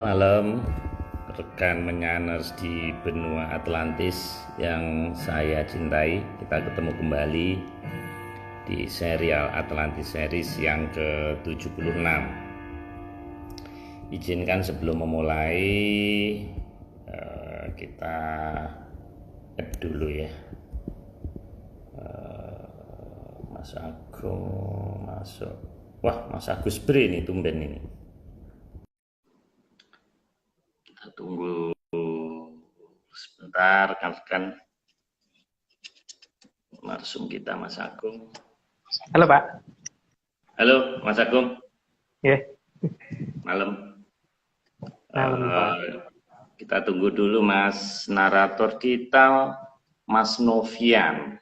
Malam, rekan menyaners di benua Atlantis yang saya cintai. Kita ketemu kembali di serial Atlantis series yang ke-76. Izinkan sebelum memulai kita add dulu ya. Mas Agung masuk. Wah, Mas Agus Bre ini tumben ini. Kita tunggu sebentar kan narsum kita Mas Agung. Halo Pak. Halo Mas Agung. Ya. Malam. Malam Pak. Kita tunggu dulu Mas narator kita, Mas Novian.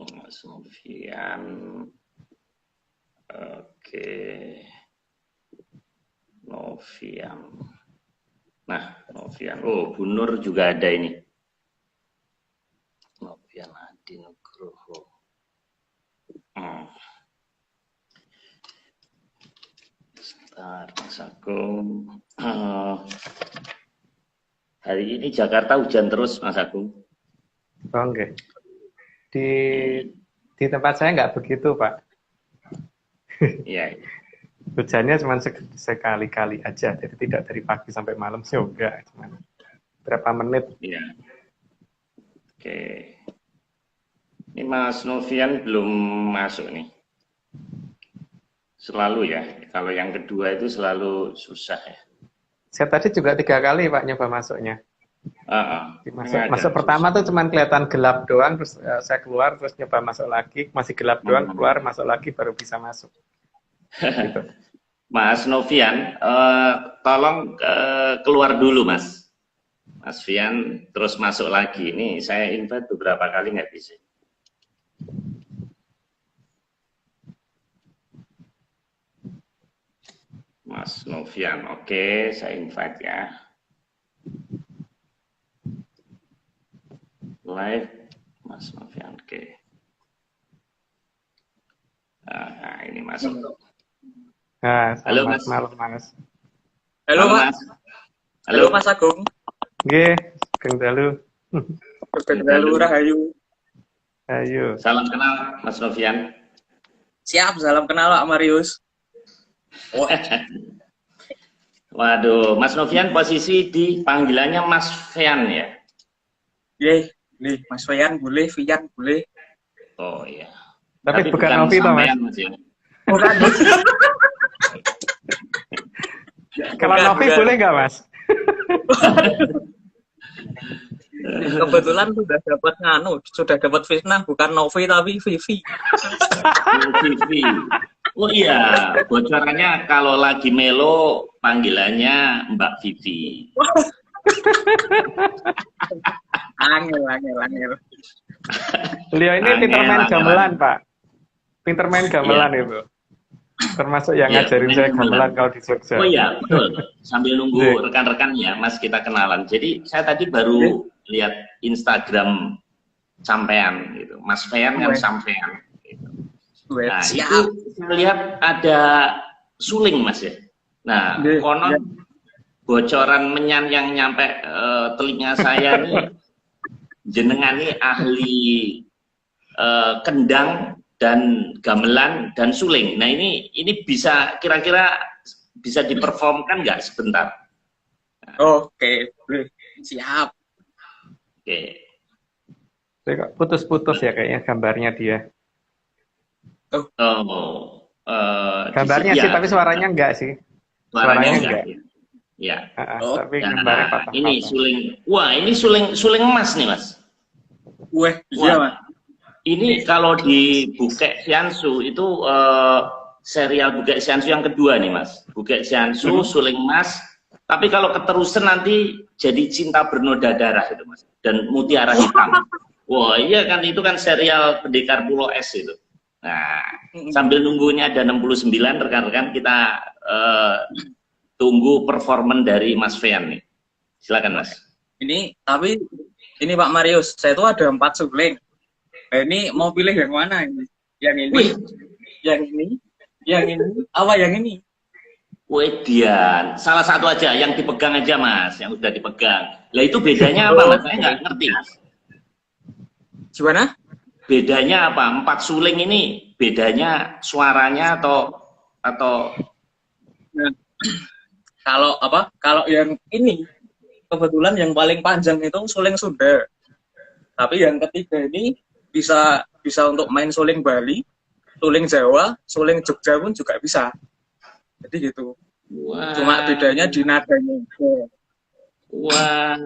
Mas Novian. Oke. Novian. Nah, Novian. Oh, Bu Nur juga ada ini. Novian Adi Nugroho. Sebentar, Mas Agung. Hari ini Jakarta hujan terus, Mas Agung. Oh, enggak. Di tempat saya nggak begitu, Pak. Iya. Hujannya cuma sekali-kali aja, jadi tidak dari pagi sampai malam sih enggak, cuma berapa menit. Iya. Oke. Ini Mas Novian belum masuk nih. Selalu ya, kalau yang kedua itu selalu susah ya. Saya tadi juga 3 kali Pak nyoba masuknya. Masuk pertama tuh cuma kelihatan gelap doang, terus saya keluar, terus nyoba masuk lagi, masih gelap doang, keluar, masuk lagi, baru bisa masuk. Gitu. Mas Novian, tolong keluar dulu Mas. Mas Vian, terus masuk lagi. Ini saya invite beberapa kali nggak bisa. Mas Novian, oke, saya invite ya. Live, Mas Novian, oke. Nah, ini masuk. Nah, halo Mas. Malam Mas. Halo Mas. Halo Mas Agung. Nggih, Kang Dalu. Kang Dalu rahayu. Ayo. Salam kenal Mas Novian. Siap, salam kenal Pak Marius. Oh. Waduh, Mas Novian posisi di panggilannya Mas Vian ya? Iya, nih Mas Vian boleh, Vian boleh. Oh iya. Tapi bukan Novi toh Mas? Ya? Bukan. Kalau Novi boleh nggak Mas? Kebetulan sudah dapat fitnah, bukan Novi tapi Vivi. Vivi. Oh iya, bocorannya kalau lagi melo panggilannya Mbak Vivi. Angel. Beliau ini pinter main gamelan Pak. Pinter main gamelan itu. Termasuk yang ngajarin saya gamelan kalau di Jogja. Oh iya, betul. Sambil nunggu rekan-rekan ya, Mas, kita kenalan. Jadi saya tadi baru lihat Instagram sampean gitu. Mas Fean kan sampean gitu. Nah, itu saya lihat ada suling Mas ya. Nah, konon bocoran menyan yang nyampe telinga saya nih, jenengan nih ahli kendang dan gamelan dan suling. Nah ini bisa kira-kira bisa diperformkan nggak sebentar? Oke, siap. Oke. Putus-putus ya kayaknya gambarnya dia. Gambarnya sih, tapi suaranya enggak sih. Suaranya enggak. Ya. Tapi gambarnya patah-patah. Ini suling. Wah, ini suling emas nih, Mas. Iya, Mas. Ini kalau di Bukek Siansu itu serial Bukek Siansu yang kedua nih, Mas. Bukek Siansu, suling emas. Tapi kalau keterusan nanti jadi cinta bernoda darah itu, Mas. Dan mutiara hitam. Wah, iya kan, itu kan serial Pendekar Pulau Es itu. Nah, sambil nunggunya ada 69 rekan-rekan, kita tunggu performan dari Mas Fean nih. Silakan Mas. Tapi ini Pak Marius, saya tuh ada 4 suling. Nah, ini mau pilih yang mana ini? Yang ini? Yang ini? Yang ini? Apa yang ini? Wedian, salah satu aja yang dipegang aja Mas, yang udah dipegang. Lah itu bedanya apa Mas? Saya nggak ngerti Mas. Gimana? Bedanya apa? 4 suling ini bedanya suaranya atau Nah, kalau apa? Kalau yang ini kebetulan yang paling panjang itu suling Sunda. Tapi yang ketiga ini bisa untuk main suling Bali, suling Jawa, suling Jogja pun juga bisa. Jadi gitu. Wah. Cuma bedanya di nadanya. Wah.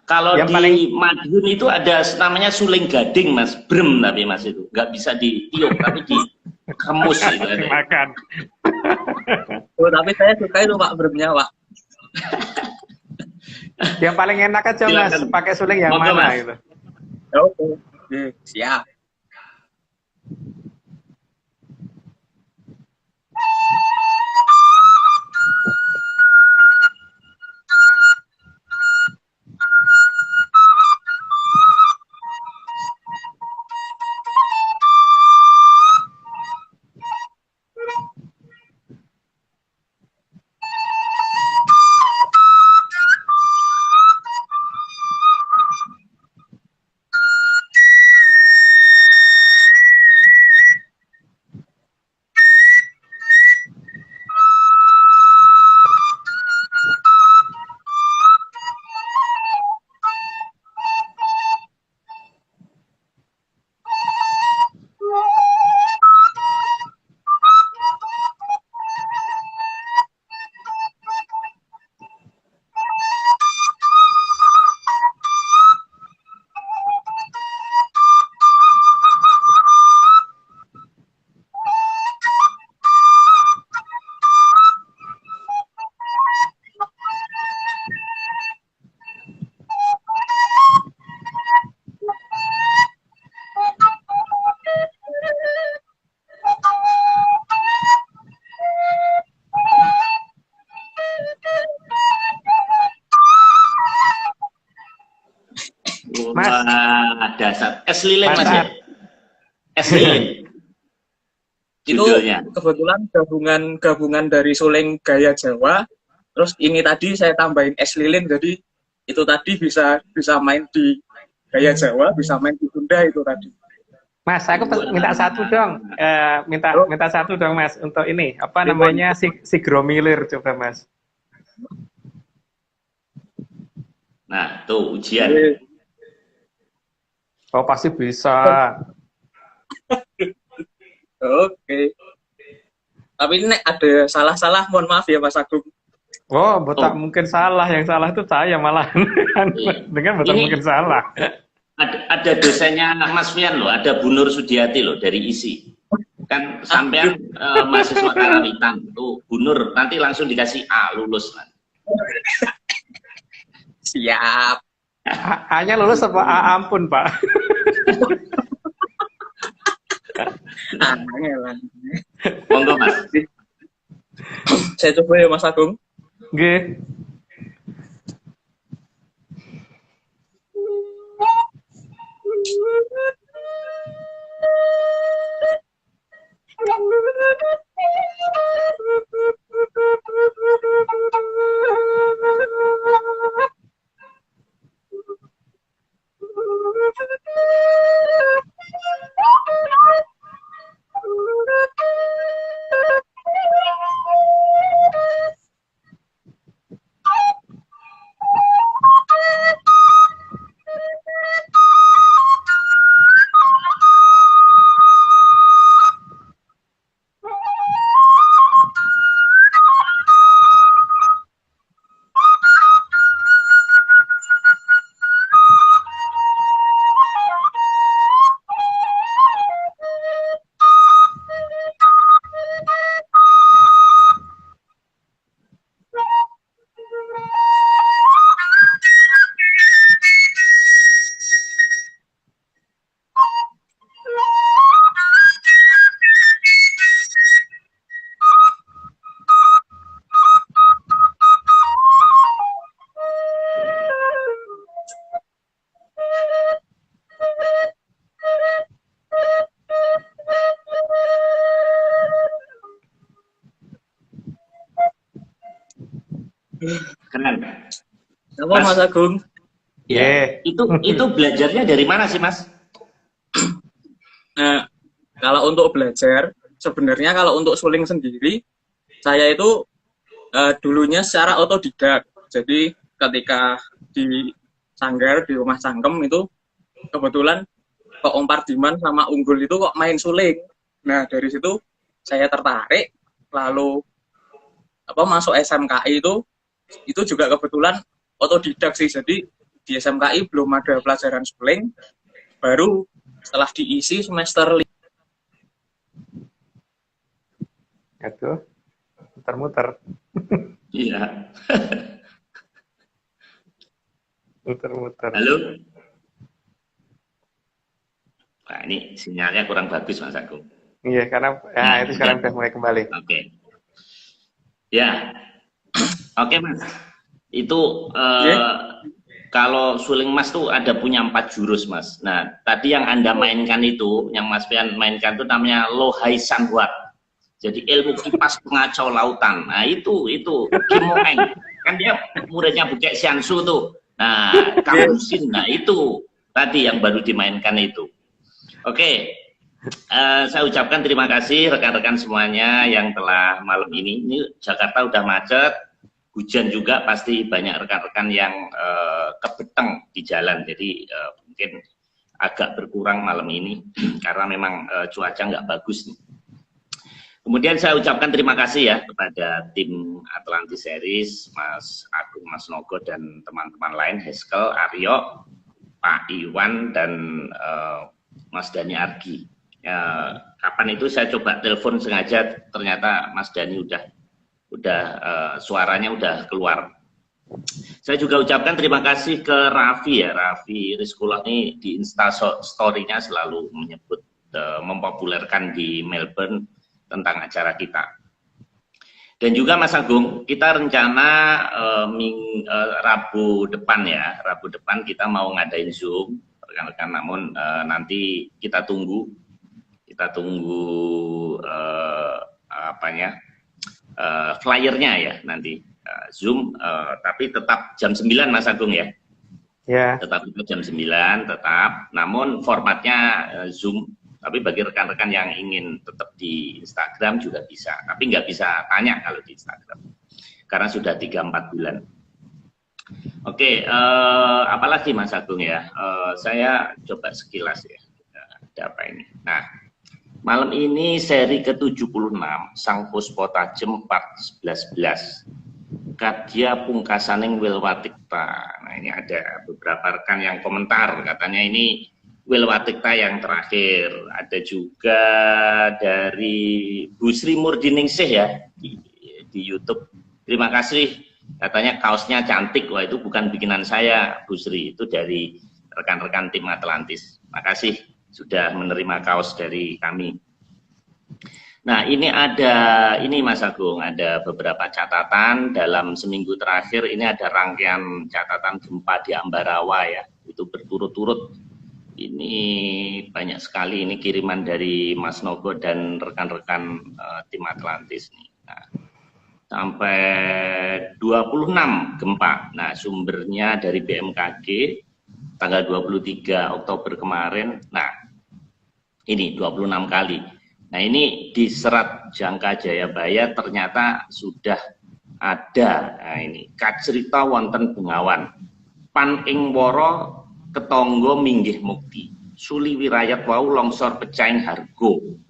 Kalau yang di paling... Madiun itu ada namanya suling gading Mas, brem tapi Mas itu nggak bisa ditiup tapi dikemus gitu. Dimakan. Oh, tapi saya suka itu Pak bremnya Pak. Yang paling enak aja Mas, pakai suling yang mana Mas? Gitu. Oke, siap. Mas, dasar es lilin Mas ya? Es lilin. Itu kebetulan gabungan dari suling gaya Jawa, terus ini tadi saya tambahin es lilin, jadi itu tadi bisa main di gaya Jawa, bisa main di Sunda itu tadi. Mas, aku minta satu dong, minta satu dong Mas untuk ini apa namanya si gromilir coba Mas. Nah, tuh ujian. Oh, pasti bisa. Oke. Tapi ini ada salah-salah, mohon maaf ya Mas Agung. Oh, tak mungkin salah, yang salah itu saya malah. Dengan betul mungkin salah. Ada dosennya Mas Fian loh, ada Bu Nur Sudiati loh dari ISI. Kan sampean mahasiswa Karawitan tuh, Bu Nur nanti langsung dikasih A, lulus nanti. Siap. A-nya lulus apa A ampun, Pak? Monggo Mas. Saya coba ya Mas Agung. Nggih. Keren. Apa Mas Agung? Ya, itu belajarnya dari mana sih, Mas? Nah, kalau untuk belajar, sebenarnya kalau untuk suling sendiri, saya itu dulunya secara otodidak. Jadi ketika di Sanggar, di rumah Cangkem itu, kebetulan kok Om Pardiman sama Unggul itu kok main suling. Nah, dari situ saya tertarik, lalu masuk SMKI itu juga kebetulan otodidak sih. Jadi di SMKI belum ada pelajaran suling, baru setelah diisi semester 5. Itu muter-muter. Iya. Muter-muter. Halo. Nah, ini sinyalnya kurang bagus, Mas Agung. Iya, karena itu sekarang sudah mulai kembali. Oke. Ya. Oke, Mas. Itu kalau suling Mas tuh ada punya 4 jurus, Mas. Nah, tadi yang Anda mainkan itu, yang Mas Pian mainkan itu namanya Lohai Sanhwat. Jadi ilmu kipas pengacau lautan. Nah, itu Kim Moeng. Kan dia muridnya Bukek Xiansu tuh. Nah, Kamusin. Nah, itu tadi yang baru dimainkan itu. Oke. Saya ucapkan terima kasih rekan-rekan semuanya yang telah malam ini. Ini Jakarta udah macet. Hujan juga, pasti banyak rekan-rekan yang kebeteng di jalan, jadi mungkin agak berkurang malam ini karena memang cuaca nggak bagus nih. Kemudian saya ucapkan terima kasih ya kepada tim Atlantis Series, Mas Agung, Mas Nogo, dan teman-teman lain, Heskel, Aryo, Pak Iwan, dan Mas Dani Argi. Kapan itu saya coba telepon sengaja, ternyata Mas Dani udah suaranya udah keluar. Saya juga ucapkan terima kasih ke Raffi ya, Raffi Rizkullah ini di Insta Story-nya selalu menyebut, mempopulerkan di Melbourne tentang acara kita. Dan juga Mas Agung, kita rencana Rabu depan ya, Rabu depan kita mau ngadain Zoom, rekan-rekan, namun nanti kita tunggu flyernya ya nanti Zoom, tapi tetap jam 9 Mas Agung ya. Ya. Tetap jam 9 tetap, namun formatnya Zoom. Tapi bagi rekan-rekan yang ingin tetap di Instagram juga bisa, tapi nggak bisa tanya kalau di Instagram karena sudah 3-4 bulan. Oke, apalagi Mas Agung ya, saya coba sekilas ya, ada apa ini. Nah, malam ini seri ke-76, Sang Puspa Tajem part 11-11. Kadya Pungkasaning Wilwatikta. Nah, ini ada beberapa rekan yang komentar, katanya ini Wilwatikta yang terakhir. Ada juga dari Bu Sri Murdiningsih ya, di YouTube. Terima kasih, katanya kaosnya cantik. Wah, itu bukan bikinan saya, Bu Sri, itu dari rekan-rekan tim Atlantis. Makasih sudah menerima kaos dari kami. Nah, ini Mas Agung, ada beberapa catatan dalam seminggu terakhir. Ini ada rangkaian catatan gempa di Ambarawa ya, itu berturut-turut. Ini banyak sekali, ini kiriman dari Mas Nogo dan rekan-rekan tim Atlantis nih. Nah, sampai 26 gempa. Nah, sumbernya dari BMKG tanggal 23 Oktober kemarin. Nah, ini 26 kali. Nah, ini di Serat Jangka Jayabaya ternyata sudah ada. Nah, ini Kacrita wonten Bengawan. Pan ing woro ketangga minggih mukti. Suli wirayat wau longsor pecahing hargo.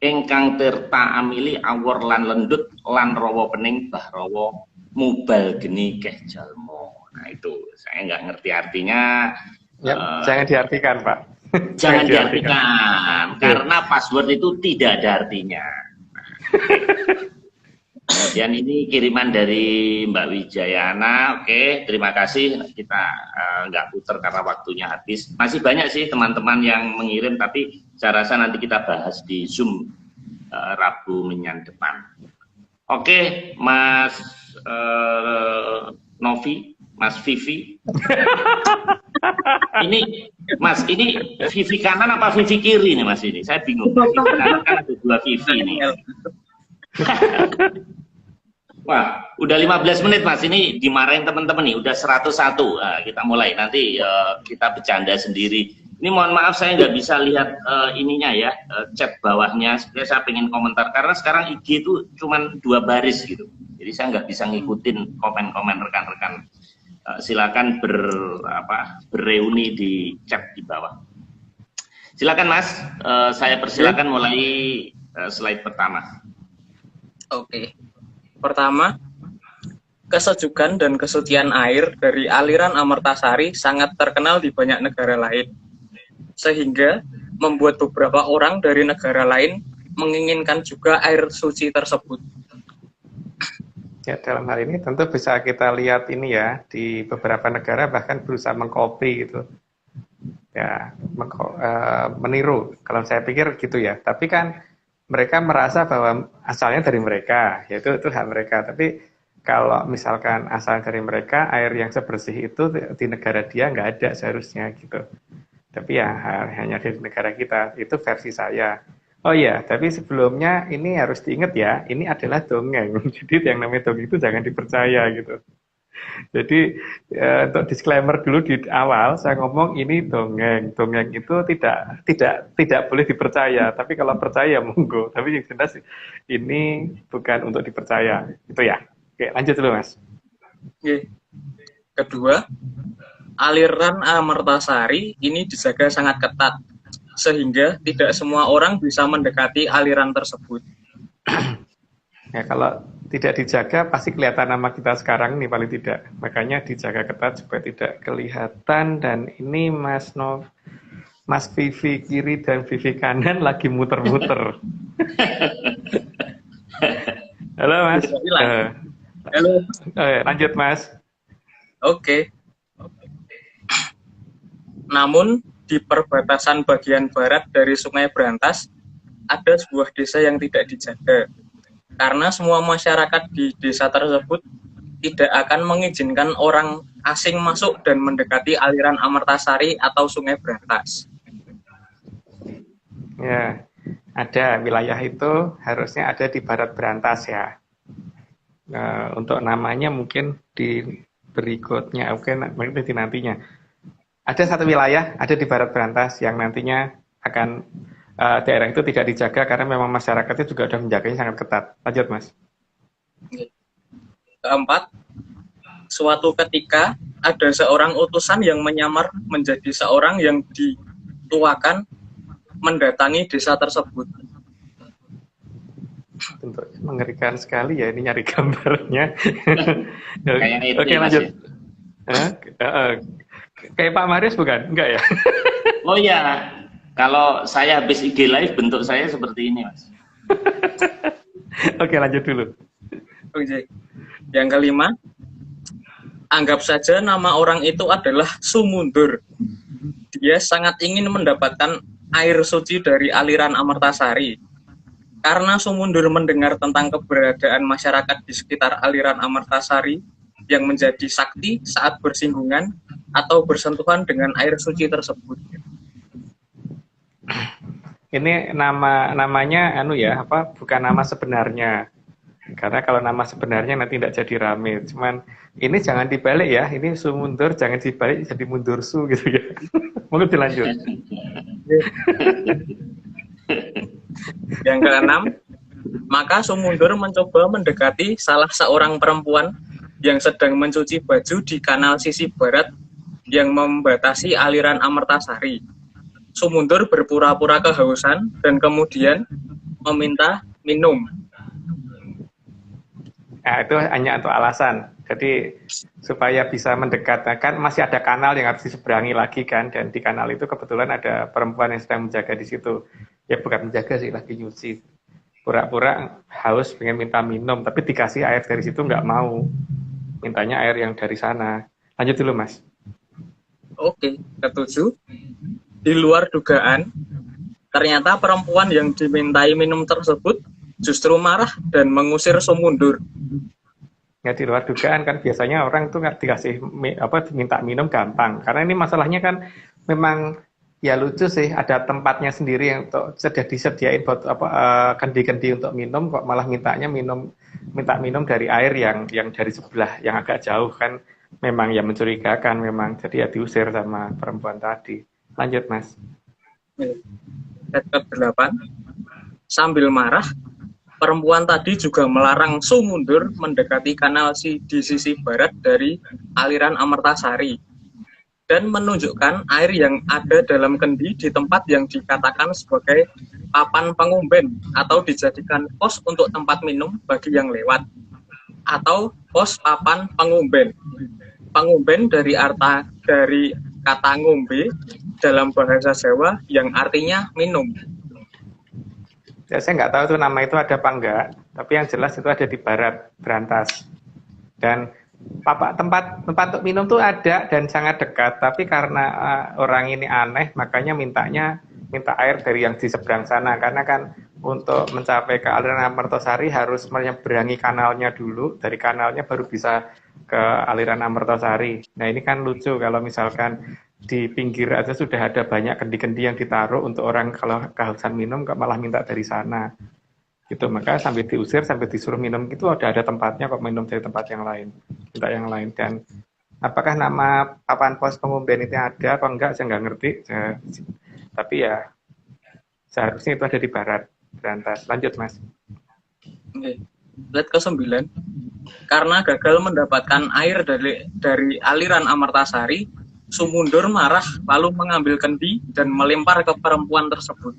Ingkang tirta amili awor lan lendut lan rawa pening bahrawa mubal geni keh jalmo. Nah, itu saya nggak ngerti artinya. Ya, jangan diartikan, Pak. Jangan diartikan, karena password itu tidak ada artinya. Kemudian ini kiriman dari Mbak Wijayana. Oke, terima kasih. Kita nggak putar karena waktunya habis. Masih banyak sih teman-teman yang mengirim, tapi saya rasa nanti kita bahas di Zoom Rabu menyan depan. Oke, Mas Novi, Mas Vivi. Ini Mas, ini Vivi kanan apa Vivi kiri nih Mas ini? Saya bingung. Karena kan ada 2 Vivi nih. Wah, udah 15 menit Mas, ini dimarahin teman-teman nih, udah 101. Nah, kita mulai, nanti kita bercanda sendiri. Ini mohon maaf saya nggak bisa lihat ininya ya, chat bawahnya. Sebenarnya saya pengen komentar, karena sekarang IG itu cuma 2 baris gitu. Jadi saya nggak bisa ngikutin komen-komen rekan-rekan. Silakan bereuni di chat di bawah. Silakan Mas, saya persilakan mulai slide pertama. Oke. Pertama, kesejukan dan kesucian air dari aliran Amartasari sangat terkenal di banyak negara lain, sehingga membuat beberapa orang dari negara lain menginginkan juga air suci tersebut. Ya, dalam hal ini tentu bisa kita lihat ini ya, di beberapa negara bahkan berusaha mengcopy gitu. Ya, meniru. Kalau saya pikir gitu ya. Tapi kan mereka merasa bahwa asalnya dari mereka, yaitu itu hak mereka. Tapi kalau misalkan asal dari mereka, air yang sebersih itu di negara dia nggak ada seharusnya gitu. Tapi ya hanya di negara kita, itu versi saya. Oh iya, tapi sebelumnya ini harus diingat ya, ini adalah dongeng. Jadi yang namanya dongeng itu jangan dipercaya gitu. Jadi untuk disclaimer dulu di awal saya ngomong ini dongeng. Dongeng itu tidak boleh dipercaya. Tapi kalau percaya monggo. Tapi yang jelas ini bukan untuk dipercaya. Itu ya. Oke, lanjut dulu Mas. Oke. Kedua, aliran Amartasari ini dijaga sangat ketat sehingga tidak semua orang bisa mendekati aliran tersebut. Ya, kalau tidak dijaga pasti kelihatan nama kita sekarang nih paling tidak. Makanya dijaga ketat supaya tidak kelihatan. Dan ini Mas Vivi kiri dan Vivi kanan lagi muter-muter. Halo Mas. Halo. Lanjut Mas. Oke. Namun di perbatasan bagian barat dari Sungai Brantas ada sebuah desa yang tidak dijaga. Karena semua masyarakat di desa tersebut tidak akan mengizinkan orang asing masuk dan mendekati aliran Amartasari atau Sungai Brantas. Ya, ada wilayah itu harusnya ada di Barat Brantas ya. Nah, untuk namanya mungkin di berikutnya, oke, nanti nantinya. Ada satu wilayah ada di Barat Brantas yang nantinya akan daerah itu tidak dijaga karena memang masyarakatnya juga sudah menjaganya sangat ketat. Lanjut, Mas. Keempat, suatu ketika ada seorang utusan yang menyamar menjadi seorang yang dituakan mendatangi desa tersebut. Tentu mengerikan sekali ya, ini nyari gambarnya. Oke, lanjut. Kayak Pak Marius bukan? Enggak ya? Oh iya. Kalau saya habis IG live, bentuk saya seperti ini, Mas. Oke, lanjut dulu. Oke. Yang kelima, anggap saja nama orang itu adalah Sumundur. Dia sangat ingin mendapatkan air suci dari aliran Amartasari. Karena Sumundur mendengar tentang keberadaan masyarakat di sekitar aliran Amartasari yang menjadi sakti saat bersinggungan atau bersentuhan dengan air suci tersebut. Ini namanya bukan nama sebenarnya. Karena kalau nama sebenarnya nanti tidak jadi rame. Cuman ini jangan dibalik ya. Ini Sumundur jangan dibalik jadi Mundursu gitu ya. Mungkin dilanjut. Yang keenam, maka Sumundur mencoba mendekati salah seorang perempuan yang sedang mencuci baju di kanal sisi barat yang membatasi aliran Amartasari. Sumundur berpura-pura kehausan dan kemudian meminta minum. Nah, itu hanya untuk alasan. Jadi supaya bisa mendekat, kan masih ada kanal yang harus diseberangi lagi kan, dan di kanal itu kebetulan ada perempuan yang sedang menjaga di situ. Ya bukan menjaga sih, lagi nyuci. Pura-pura haus, pengen minta minum, tapi dikasih air dari situ nggak mau. Mintanya air yang dari sana. Lanjut dulu, Mas. Oke, ketujuh. Di luar dugaan, ternyata perempuan yang dimintai minum tersebut justru marah dan mengusir Sumundur. Ya di luar dugaan kan biasanya orang itu nggak dikasih minta minum gampang. Karena ini masalahnya kan memang ya lucu sih, ada tempatnya sendiri yang untuk sudah disediain buat apa kendi-kendi untuk minum, kok malah minta minum dari air yang dari sebelah yang agak jauh kan, memang ya mencurigakan memang, jadi ya diusir sama perempuan tadi. Lanjut Mas. Ayat ke-8, sambil marah perempuan tadi juga melarang Su mundur mendekati kanal di sisi barat dari aliran Amertasari dan menunjukkan air yang ada dalam kendi di tempat yang dikatakan sebagai papan pengumben atau dijadikan pos untuk tempat minum bagi yang lewat, atau pos papan pengumben. Pengumben dari kata ngombe dalam bahasa Jawa yang artinya minum. Ya, saya nggak tahu tuh nama itu ada apa enggak, tapi yang jelas itu ada di barat Brantas. Dan tempat untuk minum tuh ada dan sangat dekat, tapi karena orang ini aneh, makanya minta air dari yang di seberang sana, karena kan untuk mencapai ke aliran Amertasari harus menyeberangi kanalnya dulu, dari kanalnya baru bisa ke aliran Amertasari. Nah ini kan lucu kalau misalkan di pinggir aja sudah ada banyak kendi-kendi yang ditaruh untuk orang kalau kehausan minum, kok malah minta dari sana. Gitu, maka sambil diusir, sambil disuruh minum itu ada tempatnya kok minum dari tempat yang lain, minta yang lain. Dan apakah nama papan pos pengumben itu ada apa enggak, saya nggak ngerti. Tapi ya seharusnya itu ada di barat Brantas. Lanjut Mas. Oke. Slide ke-9, karena gagal mendapatkan air dari aliran Amertasari, Su mundur marah lalu mengambil kendi dan melempar ke perempuan tersebut.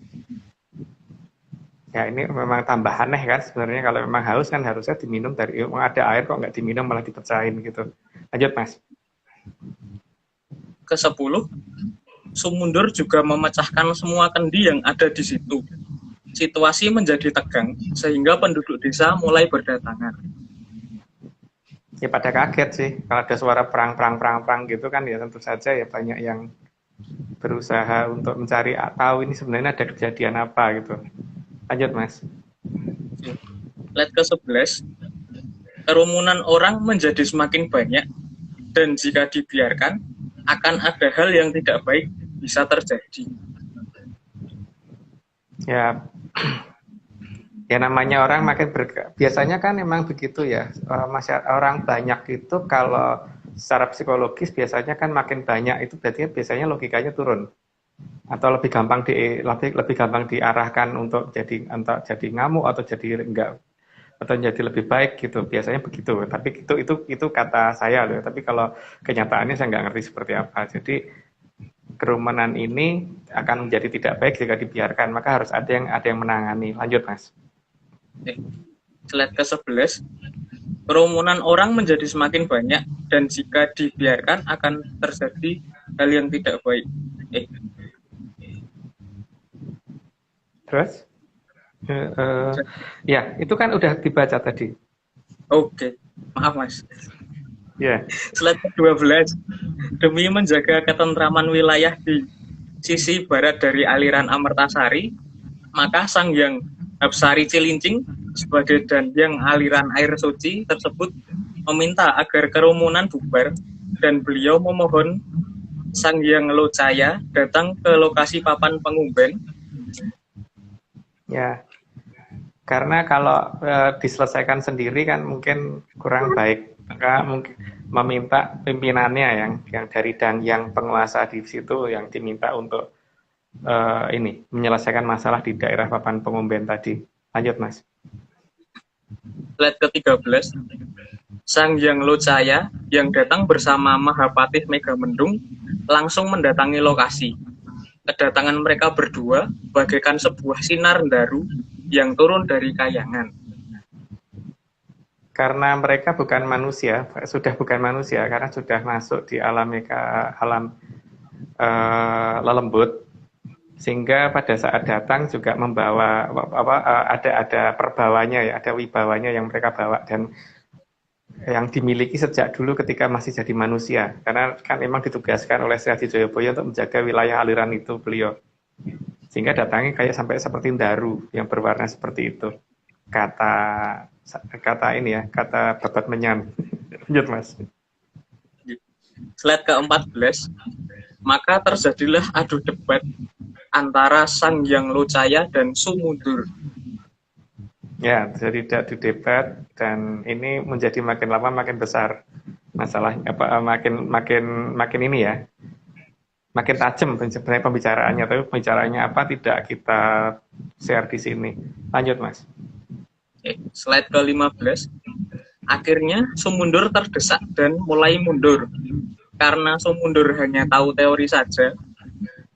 Ya ini memang tambah aneh kan sebenarnya, kalau memang haus kan harusnya diminum dari, ada air kok nggak diminum malah dipecahin gitu. Lanjut Mas. Ke-10, Su mundur juga memecahkan semua kendi yang ada di situ. Situasi menjadi tegang sehingga penduduk desa mulai berdatangan. Ya pada kaget sih, kalau ada suara perang gitu kan, ya tentu saja ya banyak yang berusaha untuk mencari tahu ini sebenarnya ada kejadian apa gitu. Lanjut Mas. Slide ke-11, kerumunan orang menjadi semakin banyak dan jika dibiarkan akan ada hal yang tidak baik bisa terjadi. Ya, ya namanya orang makin biasanya kan memang begitu ya, orang banyak itu kalau secara psikologis biasanya kan makin banyak itu berarti biasanya logikanya turun atau lebih gampang diarahkan untuk jadi ngamuk atau jadi enggak atau jadi lebih baik gitu, biasanya begitu. Tapi itu kata saya loh, tapi kalau kenyataannya saya nggak ngerti seperti apa. Jadi kerumunan ini akan menjadi tidak baik jika dibiarkan, maka harus ada yang menangani. Lanjut Mas. Slide ke-11, kerumunan orang menjadi semakin banyak dan jika dibiarkan akan terjadi hal yang tidak baik. Terus? Ya, itu kan udah dibaca tadi. Oke, maaf Mas. Ya. Slide ke-12, demi menjaga ketentraman wilayah di sisi barat dari aliran Amertasari, maka Sang Hyang Hapsari Cilincing sebagai dandiang aliran air suci tersebut meminta agar kerumunan bubar dan beliau memohon Sang Hyang Locaya datang ke lokasi papan pengumben. Ya, karena kalau diselesaikan sendiri kan mungkin kurang baik, maka mungkin meminta pimpinannya yang dari yang penguasa di situ yang diminta untuk menyelesaikan masalah di daerah papan pengumben tadi. Lanjut Mas. Slide ke-13, Sang Hyang Locaya yang datang bersama Mahapatih Megamendung langsung mendatangi lokasi. Kedatangan mereka berdua bagaikan sebuah sinar daru yang turun dari kayangan. Karena mereka bukan manusia, sudah bukan manusia, karena sudah masuk di alam lelembut, sehingga pada saat datang juga membawa ada perbawanya ya, ada wibawanya yang mereka bawa dan yang dimiliki sejak dulu ketika masih jadi manusia, karena kan memang ditugaskan oleh Sri Adi Joyoboyo untuk menjaga wilayah aliran itu beliau, sehingga datangnya kayak sampai seperti daru yang berwarna seperti itu, kata babat menyan. Lanjut Mas. Slide ke-14, maka terjadilah adu debat antara Sang Hyang Locaya dan Sumundur. Ya, jadi adu debat, dan ini menjadi makin lama makin besar masalahnya, makin ini ya, makin tajam sebenarnya pembicaraannya, tapi pembicaraannya apa tidak kita share di sini. Lanjut, Mas. Slide ke-15. Akhirnya Sumundur terdesak dan mulai mundur. Karena Sumundur hanya tahu teori saja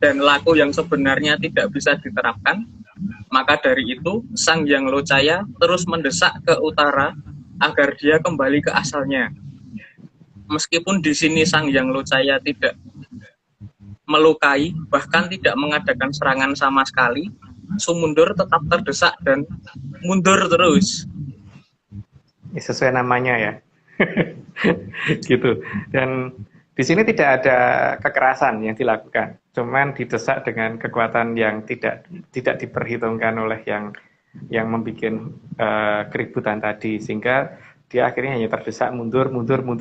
dan laku yang sebenarnya tidak bisa diterapkan, maka dari itu Sang Hyang Locaya terus mendesak ke utara agar dia kembali ke asalnya. Meskipun di sini Sang Hyang Locaya tidak melukai, bahkan tidak mengadakan serangan sama sekali, Sumundur tetap terdesak dan mundur terus. Sesuai namanya ya. Gitu. Dan di sini tidak ada kekerasan yang dilakukan, cuman didesak dengan kekuatan yang tidak diperhitungkan oleh yang membuat keributan tadi, sehingga dia akhirnya hanya terdesak mundur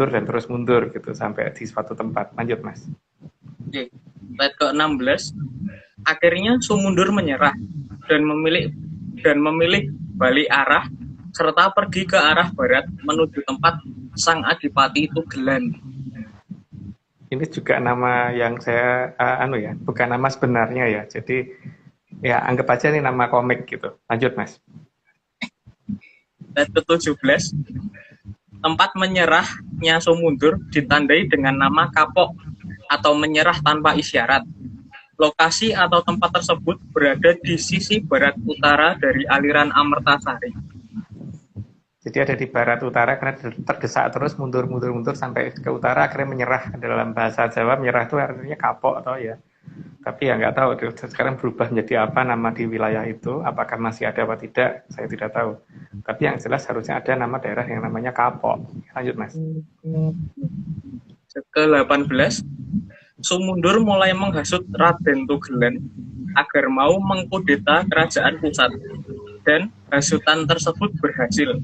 dan terus mundur gitu sampai di suatu tempat. Lanjut, Mas. Oke. Slide ke-16. Akhirnya Sumundur menyerah dan memilih balik arah serta pergi ke arah barat menuju tempat Sang Adipati Tugelan. Ini juga nama yang saya bukan nama sebenarnya ya. Jadi ya anggap aja ini nama komik gitu. Lanjut, Mas. Slide ke-17. Tempat menyerahnya Sumundur ditandai dengan nama kapok atau menyerah tanpa isyarat. Lokasi atau tempat tersebut berada di sisi barat utara dari aliran Amertasari. Jadi ada di barat utara karena terdesak terus mundur sampai ke utara, akhirnya menyerah. Dalam bahasa Jawa menyerah itu artinya kapok atau ya. Tapi ya nggak tahu sekarang berubah menjadi apa nama di wilayah itu, apakah masih ada apa tidak, saya tidak tahu. Tapi yang jelas harusnya ada nama daerah yang namanya Kapok. Lanjut, Mas. Ke-18, Sumundur mulai menghasut Raden Tugelan agar mau mengkudeta kerajaan pusat, dan hasutan tersebut berhasil.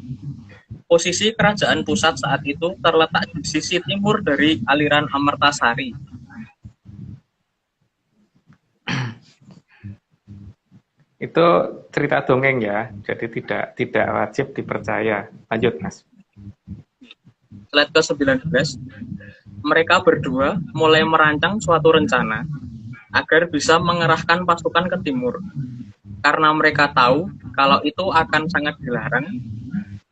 Posisi kerajaan pusat saat itu terletak di sisi timur dari aliran Amertasari. Itu cerita dongeng ya, jadi tidak wajib dipercaya. Lanjut, Mas. Slide ke-19. Mereka berdua mulai merancang suatu rencana agar bisa mengerahkan pasukan ke timur. Karena mereka tahu kalau itu akan sangat dilarang,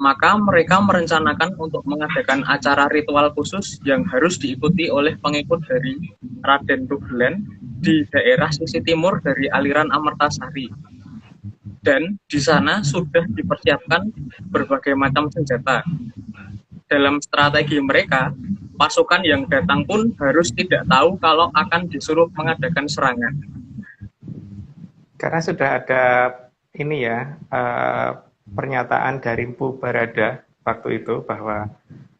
maka mereka merencanakan untuk mengadakan acara ritual khusus yang harus diikuti oleh pengikut dari Raden Tugelan di daerah sisi timur dari aliran Amertasari. Dan di sana sudah dipersiapkan berbagai macam senjata. Dalam strategi mereka, pasukan yang datang pun harus tidak tahu kalau akan disuruh mengadakan serangan. Karena sudah ada ini ya, pernyataan dari Mpu Barada waktu itu bahwa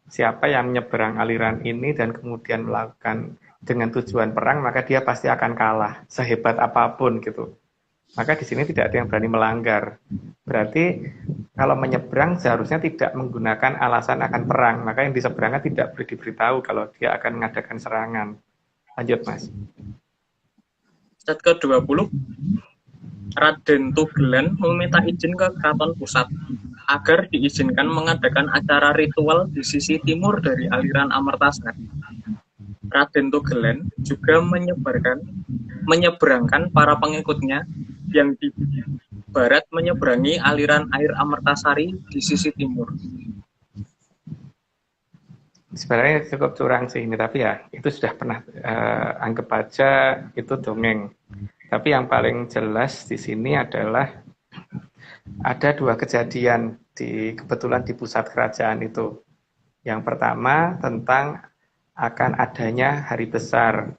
siapa yang menyeberang aliran ini dan kemudian melakukan dengan tujuan perang, maka dia pasti akan kalah sehebat apapun gitu. Maka di sini tidak ada yang berani melanggar. Berarti kalau menyeberang seharusnya tidak menggunakan alasan akan perang, maka yang diseberangkan tidak boleh diberitahu kalau dia akan mengadakan serangan. Lanjut, Mas. Slide ke-20. Raden Tugelan meminta izin ke Keraton Pusat agar diizinkan mengadakan acara ritual di sisi timur dari aliran Amertasari. Raden Tugelan juga menyeberangkan para pengikutnya yang di barat menyeberangi aliran air Amertasari di sisi timur. Sebenarnya cukup curang sih ini, tapi ya itu sudah pernah anggap aja itu dongeng. Tapi yang paling jelas di sini adalah ada dua kejadian kebetulan di pusat kerajaan itu. Yang pertama tentang akan adanya hari besar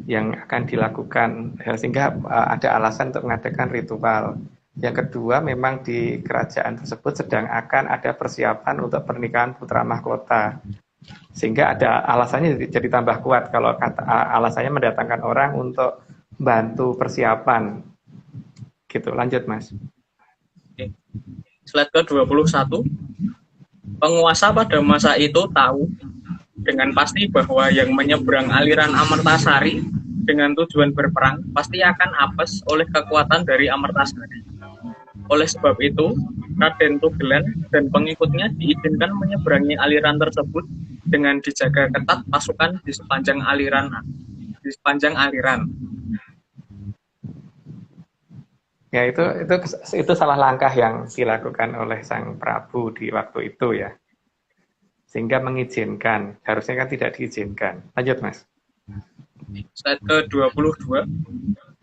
yang akan dilakukan sehingga ada alasan untuk mengadakan ritual. Yang kedua memang di kerajaan tersebut sedang akan ada persiapan untuk pernikahan putra mahkota. Sehingga ada alasannya jadi tambah kuat kalau alasannya mendatangkan orang untuk bantu persiapan. Gitu, lanjut, Mas. Oke. Slide ke-21. Penguasa pada masa itu tahu dengan pasti bahwa yang menyeberang aliran Amertasari dengan tujuan berperang pasti akan apes oleh kekuatan dari Amertasari. Oleh sebab itu, Raden Tugelan dan pengikutnya diizinkan menyeberangi aliran tersebut dengan dijaga ketat pasukan di sepanjang aliran. Ya, itu salah langkah yang dilakukan oleh Sang Prabu di waktu itu ya. Sehingga mengizinkan, harusnya kan tidak diizinkan. Lanjut, Mas. Slide ke-22.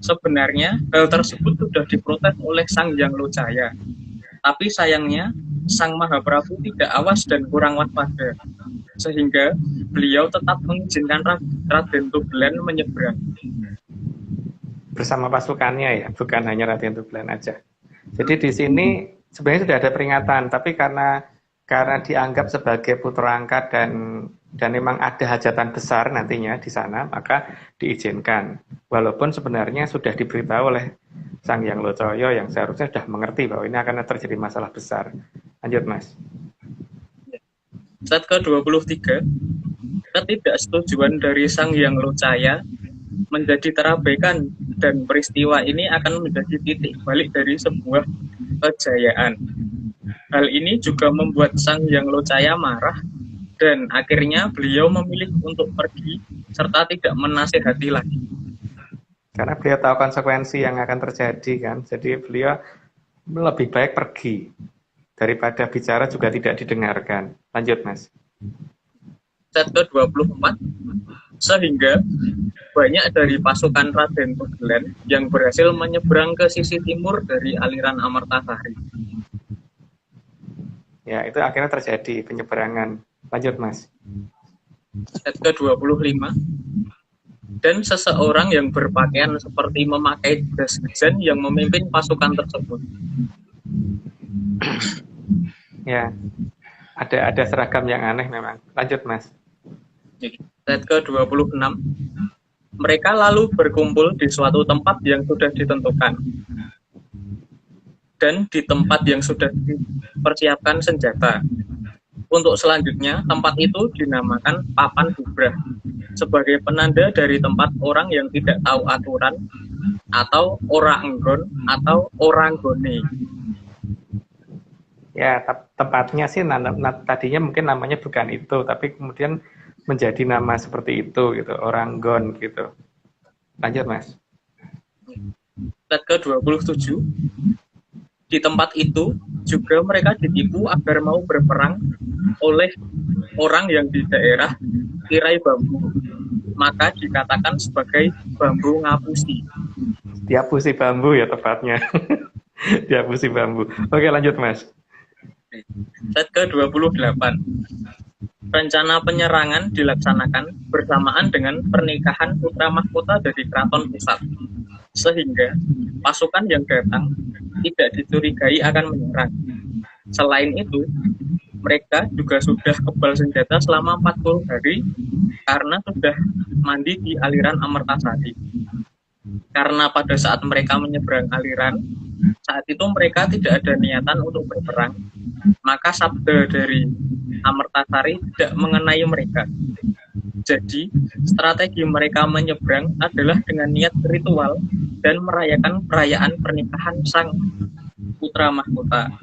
Sebenarnya hal tersebut sudah diprotes oleh Sang Hyang Lodaya. Tapi sayangnya Sang Mahaprabu tidak awas dan kurang waspada. Sehingga beliau tetap mengizinkan Raden Tugelan menyeberang. Bersama pasukannya ya, bukan hanya Raden Tugelan aja. Jadi di sini sebenarnya sudah ada peringatan, tapi karena dianggap sebagai putra angkat dan memang ada hajatan besar nantinya di sana, maka diizinkan. Walaupun sebenarnya sudah diberitahu oleh Sang Hyang Lodaya yang seharusnya sudah mengerti bahwa ini akan terjadi masalah besar. Lanjut, Mas. Slide ke-23. Ketidaksetujuan dari Sang Hyang Lodaya menjadi terabaikan dan peristiwa ini akan menjadi titik balik dari sebuah kejayaan. Hal ini juga membuat Sang Hyang Lodaya marah dan akhirnya beliau memilih untuk pergi serta tidak menasihati lagi. Karena beliau tahu konsekuensi yang akan terjadi kan, jadi beliau lebih baik pergi daripada bicara juga tidak didengarkan. Lanjut, Mas. Slide ke-24. Sehingga banyak dari pasukan Raden Tugelan yang berhasil menyeberang ke sisi timur dari aliran Amertasari. Ya, itu akhirnya terjadi penyeberangan. Lanjut, Mas. Slide ke-25. Dan seseorang yang berpakaian seperti memakai jas hujan yang memimpin pasukan tersebut. Ya, ada seragam yang aneh memang. Lanjut, Mas. Slide ke-26. Mereka lalu berkumpul di suatu tempat yang sudah ditentukan. Dan di tempat yang sudah dipersiapkan senjata. Untuk selanjutnya, tempat itu dinamakan Papan Bubrah sebagai penanda dari tempat orang yang tidak tahu aturan atau ora enggon atau orang gone. Ya, tempatnya sih tadinya mungkin namanya bukan itu, tapi kemudian menjadi nama seperti itu gitu, orang gon gitu. Lanjut, Mas. Slide ke-27. Di tempat itu juga mereka ditipu agar mau berperang oleh orang yang di daerah tirai bambu. Maka dikatakan sebagai bambu ngapusi. Diapusi bambu ya tepatnya. Diapusi bambu. Oke, lanjut, Mas. Slide ke-28. Rencana penyerangan dilaksanakan bersamaan dengan pernikahan putra mahkota dari keraton pusat. Sehingga pasukan yang datang tidak dicurigai akan menyerang. Selain itu, mereka juga sudah kebal senjata selama 40 hari karena sudah mandi di aliran Amertasari. Karena pada saat mereka menyeberang aliran, saat itu mereka tidak ada niatan untuk berperang, maka sabda dari Amertasari tidak mengenai mereka. Jadi, strategi mereka menyeberang adalah dengan niat ritual dan merayakan perayaan pernikahan sang putra mahkota.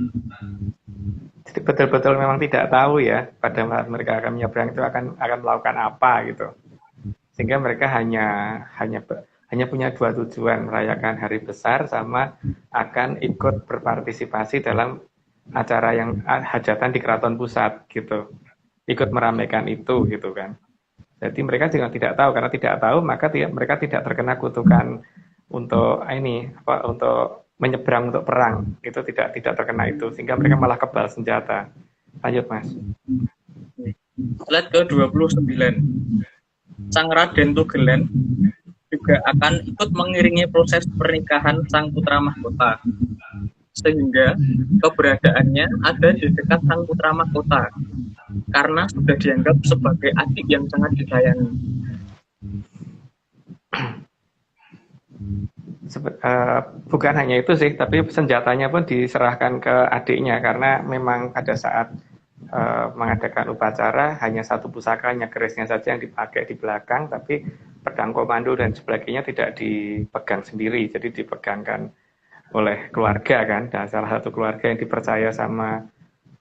Jadi betul-betul memang tidak tahu ya pada saat mereka akan menyeberang itu akan melakukan apa gitu. Sehingga mereka hanya punya dua tujuan, merayakan hari besar sama akan ikut berpartisipasi dalam acara yang hajatan di keraton pusat gitu. Ikut meramaikan itu gitu kan. Jadi mereka juga tidak tahu, karena tidak tahu maka mereka tidak terkena kutukan untuk untuk menyeberang untuk perang. Itu tidak terkena itu, sehingga mereka malah kebal senjata. Lanjut, Mas. Slide ke-29. Sang Raden Tugelan juga akan ikut mengiringi proses pernikahan sang putra mahkota. Sehingga keberadaannya ada di dekat sang putra mahkota karena sudah dianggap sebagai adik yang sangat disayangi. Bukan hanya itu sih, tapi senjatanya pun diserahkan ke adiknya karena memang pada saat mengadakan upacara hanya satu pusaka, hanya kerisnya saja yang dipakai di belakang, tapi pedang komando dan sebagainya tidak dipegang sendiri, jadi dipegangkan oleh keluarga kan. Dan salah satu keluarga yang dipercaya sama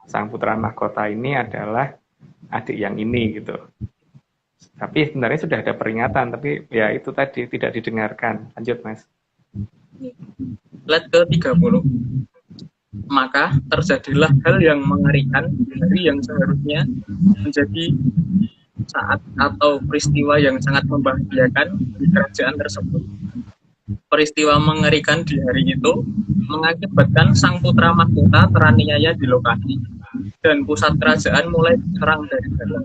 sang putra mahkota ini adalah adik yang ini gitu. Tapi sebenarnya sudah ada peringatan, tapi ya itu tadi tidak didengarkan. Lanjut Mas. Slide ke-30. Maka terjadilah hal yang mengerikan dari yang seharusnya menjadi saat atau peristiwa yang sangat membahagiakan di kerajaan tersebut. Peristiwa mengerikan di hari itu mengakibatkan sang putra mahkota teraniaya di lokasi dan pusat kerajaan mulai diserang dari dalam.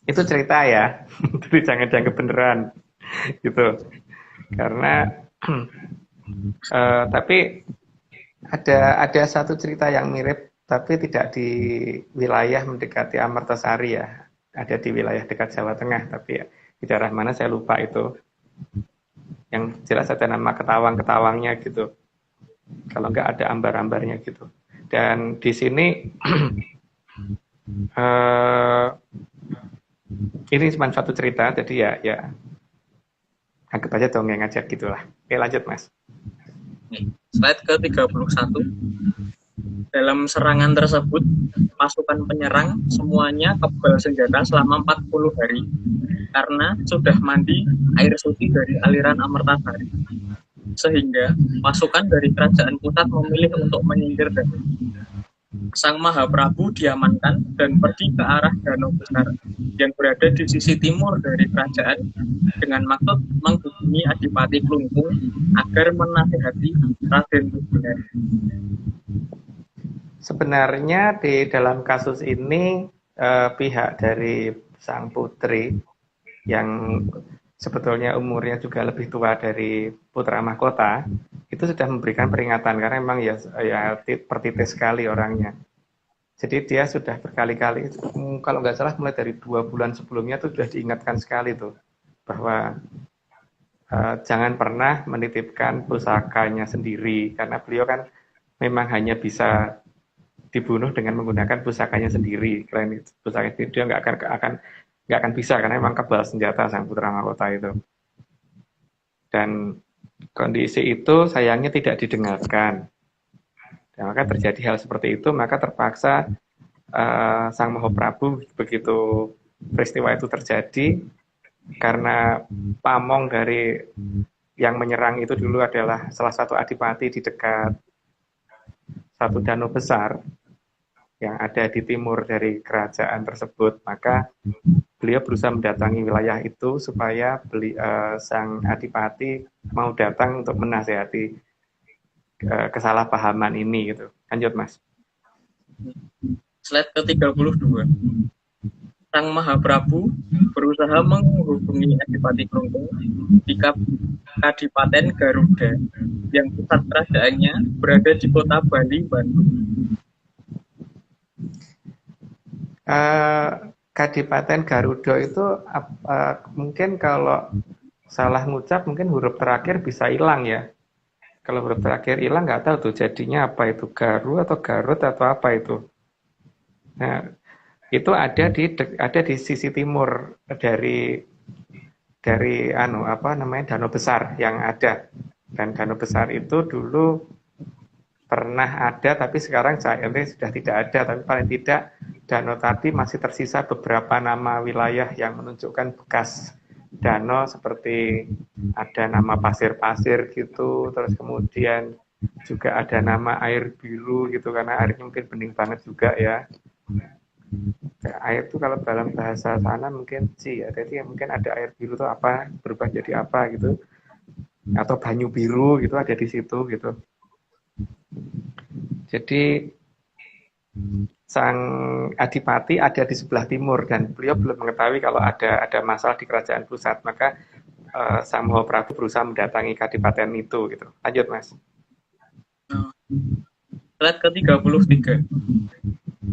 Itu cerita ya, jadi jangan kebenaran gitu. Karena tapi ada satu cerita yang mirip, tapi tidak di wilayah mendekati Amartasari ya. Ada di wilayah dekat Jawa Tengah, tapi ya, di daerah mana saya lupa itu. Yang jelas ada nama ketawang-ketawangnya gitu. Kalau nggak ada ambar-ambarnya gitu. Dan di sini ini cuma suatu cerita, jadi ya anggap aja dongeng aja gitulah. Oke, lanjut Mas. Slide ke-31. Dalam serangan tersebut, pasukan penyerang semuanya kebal senjata selama 40 hari karena sudah mandi air suci dari aliran Amartasari. Sehingga pasukan dari kerajaan pusat memilih untuk menyingkir dari Sang Mahaprabu diamankan dan pergi ke arah danau besar yang berada di sisi timur dari kerajaan dengan maksud menghubungi Adipati Klungkung agar menasihati Raden Tugunarti. Sebenarnya di dalam kasus ini pihak dari sang putri yang sebetulnya umurnya juga lebih tua dari putra mahkota itu sudah memberikan peringatan karena memang ya pertitis sekali orangnya. Jadi dia sudah berkali-kali, kalau nggak salah mulai dari 2 bulan sebelumnya itu sudah diingatkan sekali tuh bahwa jangan pernah menitipkan pusakanya sendiri karena beliau kan memang hanya bisa dibunuh dengan menggunakan pusakanya sendiri. Selain itu, pusakanya sendiri dia nggak akan bisa karena memang kebal senjata sang putra mahkota itu. Dan kondisi itu sayangnya tidak didengarkan. Dan maka terjadi hal seperti itu, maka terpaksa sang Mahaprabu begitu peristiwa itu terjadi karena pamong dari yang menyerang itu dulu adalah salah satu adipati di dekat satu danau besar yang ada di timur dari kerajaan tersebut, maka beliau berusaha mendatangi wilayah itu supaya sang adipati mau datang untuk menasihati kesalahpahaman ini gitu. Lanjut Mas. Slide ke-32. Sang Mahaprabu berusaha menghubungi Adipati Klungkung di Kadipaten Garuda yang pusat kerajaannya berada di kota Bali, Bandung. Kadipaten Garuda itu mungkin kalau salah ngucap mungkin huruf terakhir bisa hilang ya. Kalau huruf terakhir hilang nggak tahu tuh jadinya apa itu, Garu atau Garut atau apa itu. Nah, itu ada di sisi timur dari danau besar yang ada. Dan danau besar itu dulu pernah ada, tapi sekarang ini sudah tidak ada. Tapi paling tidak danau tadi masih tersisa beberapa nama wilayah yang menunjukkan bekas danau, seperti ada nama pasir-pasir gitu, terus kemudian juga ada nama air biru gitu, karena airnya mungkin bening banget juga ya. Air itu kalau dalam bahasa sana mungkin ya, jadi mungkin ada air biru itu apa, berubah jadi apa gitu, atau banyu biru gitu ada di situ gitu. Jadi sang adipati ada di sebelah timur dan beliau belum mengetahui kalau ada masalah di kerajaan pusat, maka sang Mahaprabu berusaha mendatangi kadipaten itu gitu. Lanjut Mas. Slide ke-33.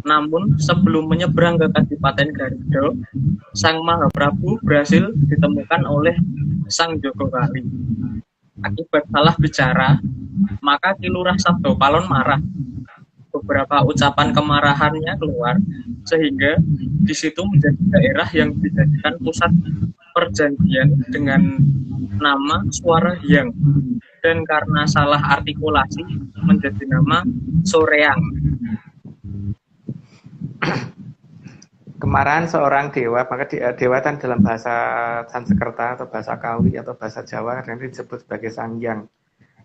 Namun sebelum menyeberang ke Kadipaten Garuda, sang Mahaprabu berhasil ditemukan oleh sang Jogokali. Akibat salah bicara, maka Kilurah Sabdopalon marah. Beberapa ucapan kemarahannya keluar, sehingga di situ menjadi daerah yang dijadikan pusat perjanjian dengan nama Suara Hyang, dan karena salah artikulasi menjadi nama Soreang. Kemarahan seorang dewa, maka dewa kan dalam bahasa Sanskerta atau bahasa Kawi atau bahasa Jawa kadang disebut sebagai Sangyang.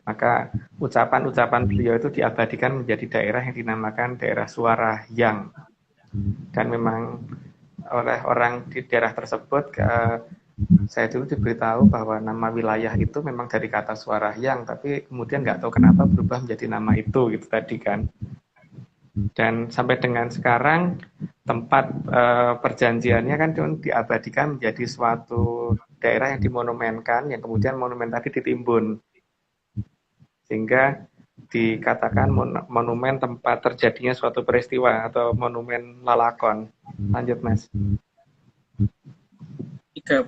Maka ucapan-ucapan beliau itu diabadikan menjadi daerah yang dinamakan daerah Suara Hyang. Dan memang oleh orang di daerah tersebut, saya dulu diberitahu bahwa nama wilayah itu memang dari kata Suara Hyang, tapi kemudian nggak tahu kenapa berubah menjadi nama itu gitu tadi kan. Dan sampai dengan sekarang tempat perjanjiannya kan diabadikan menjadi suatu daerah yang dimonumenkan, yang kemudian monumen tadi ditimbun, sehingga dikatakan monumen tempat terjadinya suatu peristiwa atau monumen lalakon. Lanjut Mas. 34.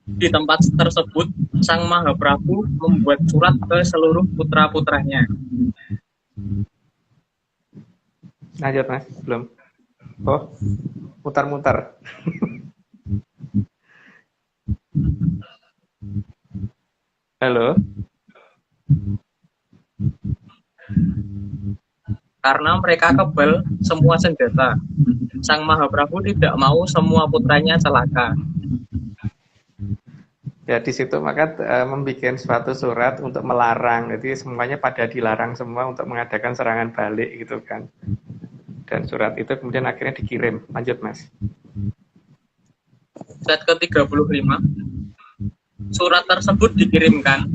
Di tempat tersebut Sang Mahaprabu membuat surat ke seluruh putra-putranya. Lanjut Mas, belum. Oh, mutar-mutar. Halo. Karena mereka kebal semua senjata, Sang Mahaprabu tidak mau semua putranya celaka. Ya di situ maka membuat suatu surat untuk melarang, jadi semuanya pada dilarang semua untuk mengadakan serangan balik gitu kan. Dan surat itu kemudian akhirnya dikirim. Lanjut Mas. Surat ke-35. Surat tersebut dikirimkan,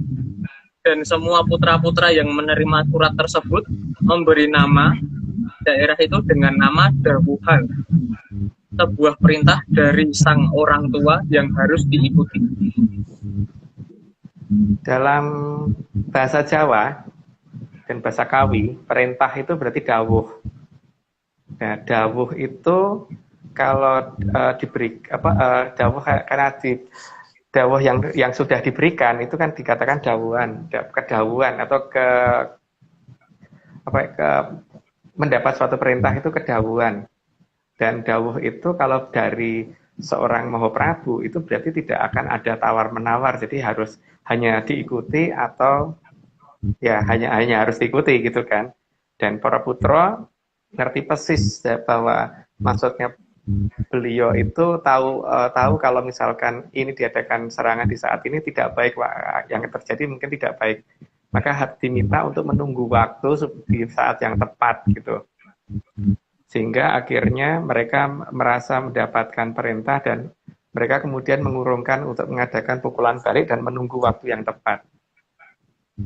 dan semua putra-putra yang menerima surat tersebut memberi nama daerah itu dengan nama Dawuhan, sebuah perintah dari sang orang tua yang harus diikuti. Dalam bahasa Jawa dan bahasa Kawi, perintah itu berarti dawuh. Nah, dawuh itu kalau diberi dawuh karena dawuh yang sudah diberikan itu kan dikatakan dawuhan, kedawuhan atau mendapat suatu perintah itu kedawuhan. Dan dawuh itu kalau dari seorang Mahaprabu itu berarti tidak akan ada tawar-menawar, jadi harus hanya diikuti atau ya hanya harus diikuti gitu kan. Dan para putra ngerti persis bahwa maksudnya beliau itu tahu kalau misalkan ini diadakan serangan di saat ini tidak baik, yang terjadi mungkin tidak baik, maka diminta untuk menunggu waktu di saat yang tepat gitu, sehingga akhirnya mereka merasa mendapatkan perintah dan mereka kemudian mengurungkan untuk mengadakan pukulan balik dan menunggu waktu yang tepat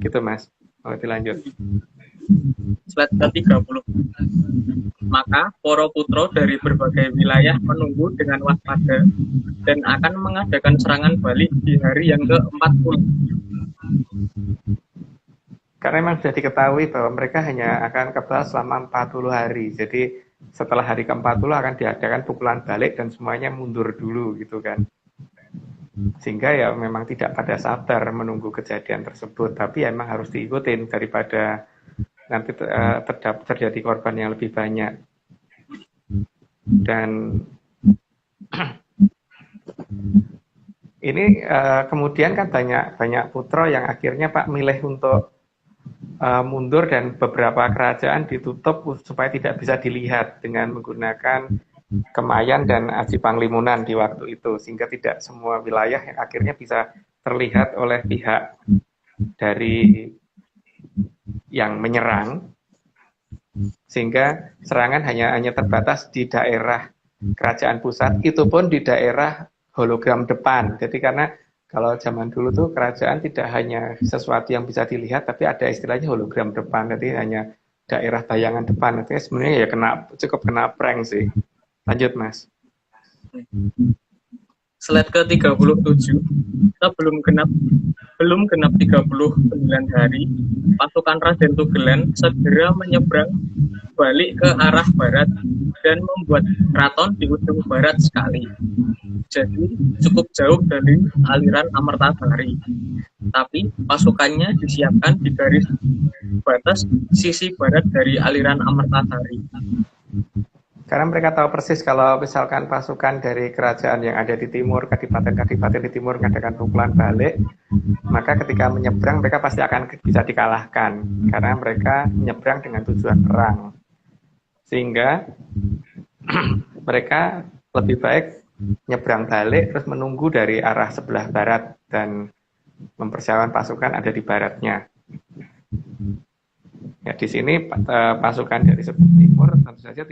gitu Mas. Mau dilanjut. Slide ke-30. Maka para putra dari berbagai wilayah menunggu dengan waspada dan akan mengadakan serangan balik di hari yang ke-40. Karena memang sudah diketahui bahwa mereka hanya akan kebal selama 40 hari. Jadi setelah hari ke-40 akan diadakan pukulan balik dan semuanya mundur dulu gitu kan. Sehingga ya memang tidak pada sabar menunggu kejadian tersebut, tapi emang harus diikutin daripada nanti terjadi korban yang lebih banyak. Dan ini kemudian kan banyak putra yang akhirnya Pak milih untuk mundur dan beberapa kerajaan ditutup supaya tidak bisa dilihat dengan menggunakan Kemayan dan Aji Panglimunan di waktu itu, sehingga tidak semua wilayah yang akhirnya bisa terlihat oleh pihak dari yang menyerang, sehingga serangan hanya terbatas di daerah kerajaan pusat, itu pun di daerah hologram depan. Jadi karena kalau zaman dulu tuh kerajaan tidak hanya sesuatu yang bisa dilihat, tapi ada istilahnya hologram depan, jadi hanya daerah bayangan depan. Jadi sebenarnya ya cukup kena prank sih. Lanjut Mas. Slide ke-37. Sebelum genap 39 hari, pasukan Raden Tugelan segera menyeberang balik ke arah barat dan membuat keraton di ujung barat sekali. Jadi cukup jauh dari aliran Amertasari. Tapi pasukannya disiapkan di garis batas sisi barat dari aliran Amertasari. Karena mereka tahu persis kalau misalkan pasukan dari kerajaan yang ada di timur, kadipaten-kadipaten di timur mengadakan pukulan balik, maka ketika menyeberang mereka pasti akan bisa dikalahkan karena mereka menyeberang dengan tujuan perang. Sehingga mereka lebih baik nyebrang balik terus menunggu dari arah sebelah barat dan mempersiapkan pasukan ada di baratnya. Ya, di sini pasukan dari sebelah timur tentu saja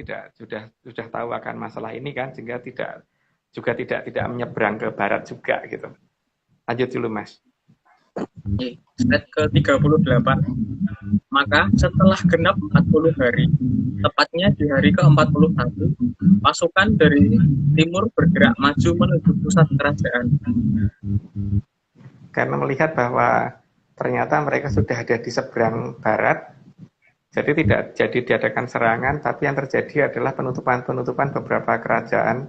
sudah tahu akan masalah ini kan, sehingga tidak menyeberang ke barat juga gitu. Lanjut dulu Mas. Slide ke-38. Maka setelah genap 40 hari, tepatnya di hari ke-41, pasukan dari timur bergerak maju menuju pusat kerajaan. Karena melihat bahwa ternyata mereka sudah ada di seberang barat, jadi tidak jadi diadakan serangan, tapi yang terjadi adalah penutupan beberapa kerajaan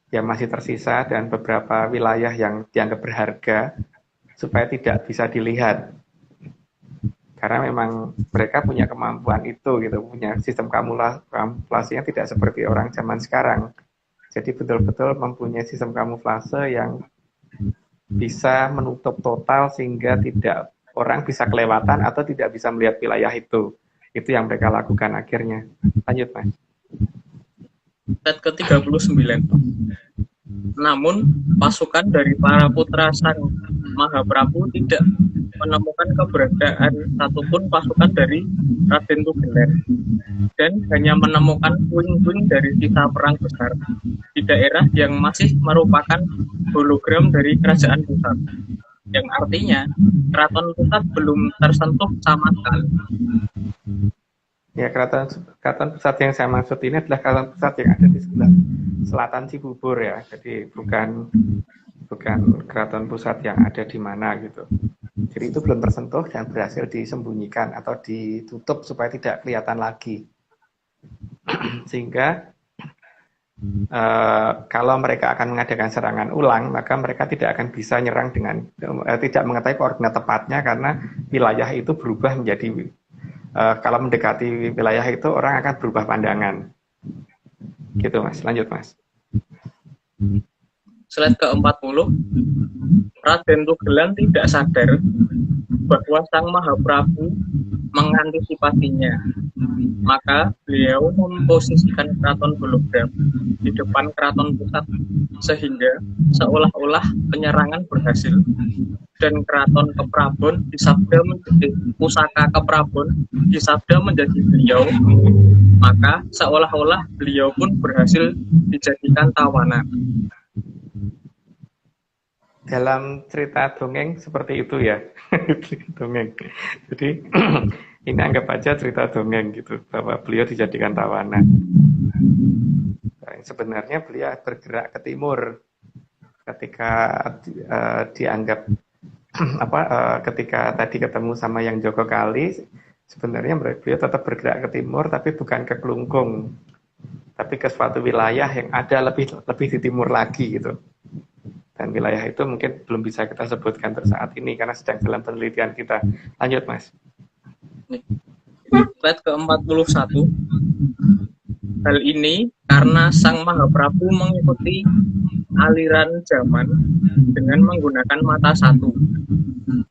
yang masih tersisa dan beberapa wilayah yang dianggap berharga supaya tidak bisa dilihat. Karena memang mereka punya kemampuan itu gitu, punya sistem kamuflase yang tidak seperti orang zaman sekarang. Jadi betul-betul mempunyai sistem kamuflase yang bisa menutup total sehingga tidak orang bisa kelewatan atau tidak bisa melihat wilayah itu. Itu yang mereka lakukan akhirnya. Lanjut, Mas. Slide ke-39. Namun, pasukan dari para putra Sang Mahaprabu tidak menemukan keberadaan satupun pasukan dari Raden Tugelen dan hanya menemukan puing-puing dari sisa perang besar di daerah yang masih merupakan hologram dari kerajaan pusat, yang artinya keraton pusat belum tersentuh sama sekali. Ya, keraton pusat yang saya maksud ini adalah keraton pusat yang ada di sebelah selatan Cibubur ya. Jadi bukan keraton pusat yang ada di mana gitu. Jadi itu belum tersentuh dan berhasil disembunyikan atau ditutup supaya tidak kelihatan lagi. Sehingga kalau mereka akan mengadakan serangan ulang, maka mereka tidak akan bisa nyerang dengan tidak mengetahui koordinat tepatnya karena wilayah itu berubah menjadi kalau mendekati wilayah itu orang akan berubah pandangan. Gitu Mas, lanjut Mas. Slide ke-40. Raden Tugelen tidak sadar bahwa Sang Mahaprabu mengantisipasinya. Maka beliau memposisikan keraton hologram di depan keraton pusat sehingga seolah-olah penyerangan berhasil dan keraton Keprabon disabda menjadi pusaka Keprabon disabda menjadi beliau. Maka seolah-olah beliau pun berhasil dijadikan tawanan. Dalam cerita dongeng seperti itu ya. Dongeng. Jadi ini anggap aja cerita dongeng gitu, bahwa beliau dijadikan tawanan. Sebenarnya beliau bergerak ke timur ketika dianggap ketika tadi ketemu sama yang Joko Kali, sebenarnya beliau tetap bergerak ke timur tapi bukan ke Klungkung, tapi ke suatu wilayah yang ada lebih di timur lagi gitu. Dan wilayah itu mungkin belum bisa kita sebutkan saat ini karena sedang dalam penelitian kita. Lanjut Mas. Slide ke-41. Hal ini karena Sang Mahaprabu mengikuti aliran zaman dengan menggunakan mata satu.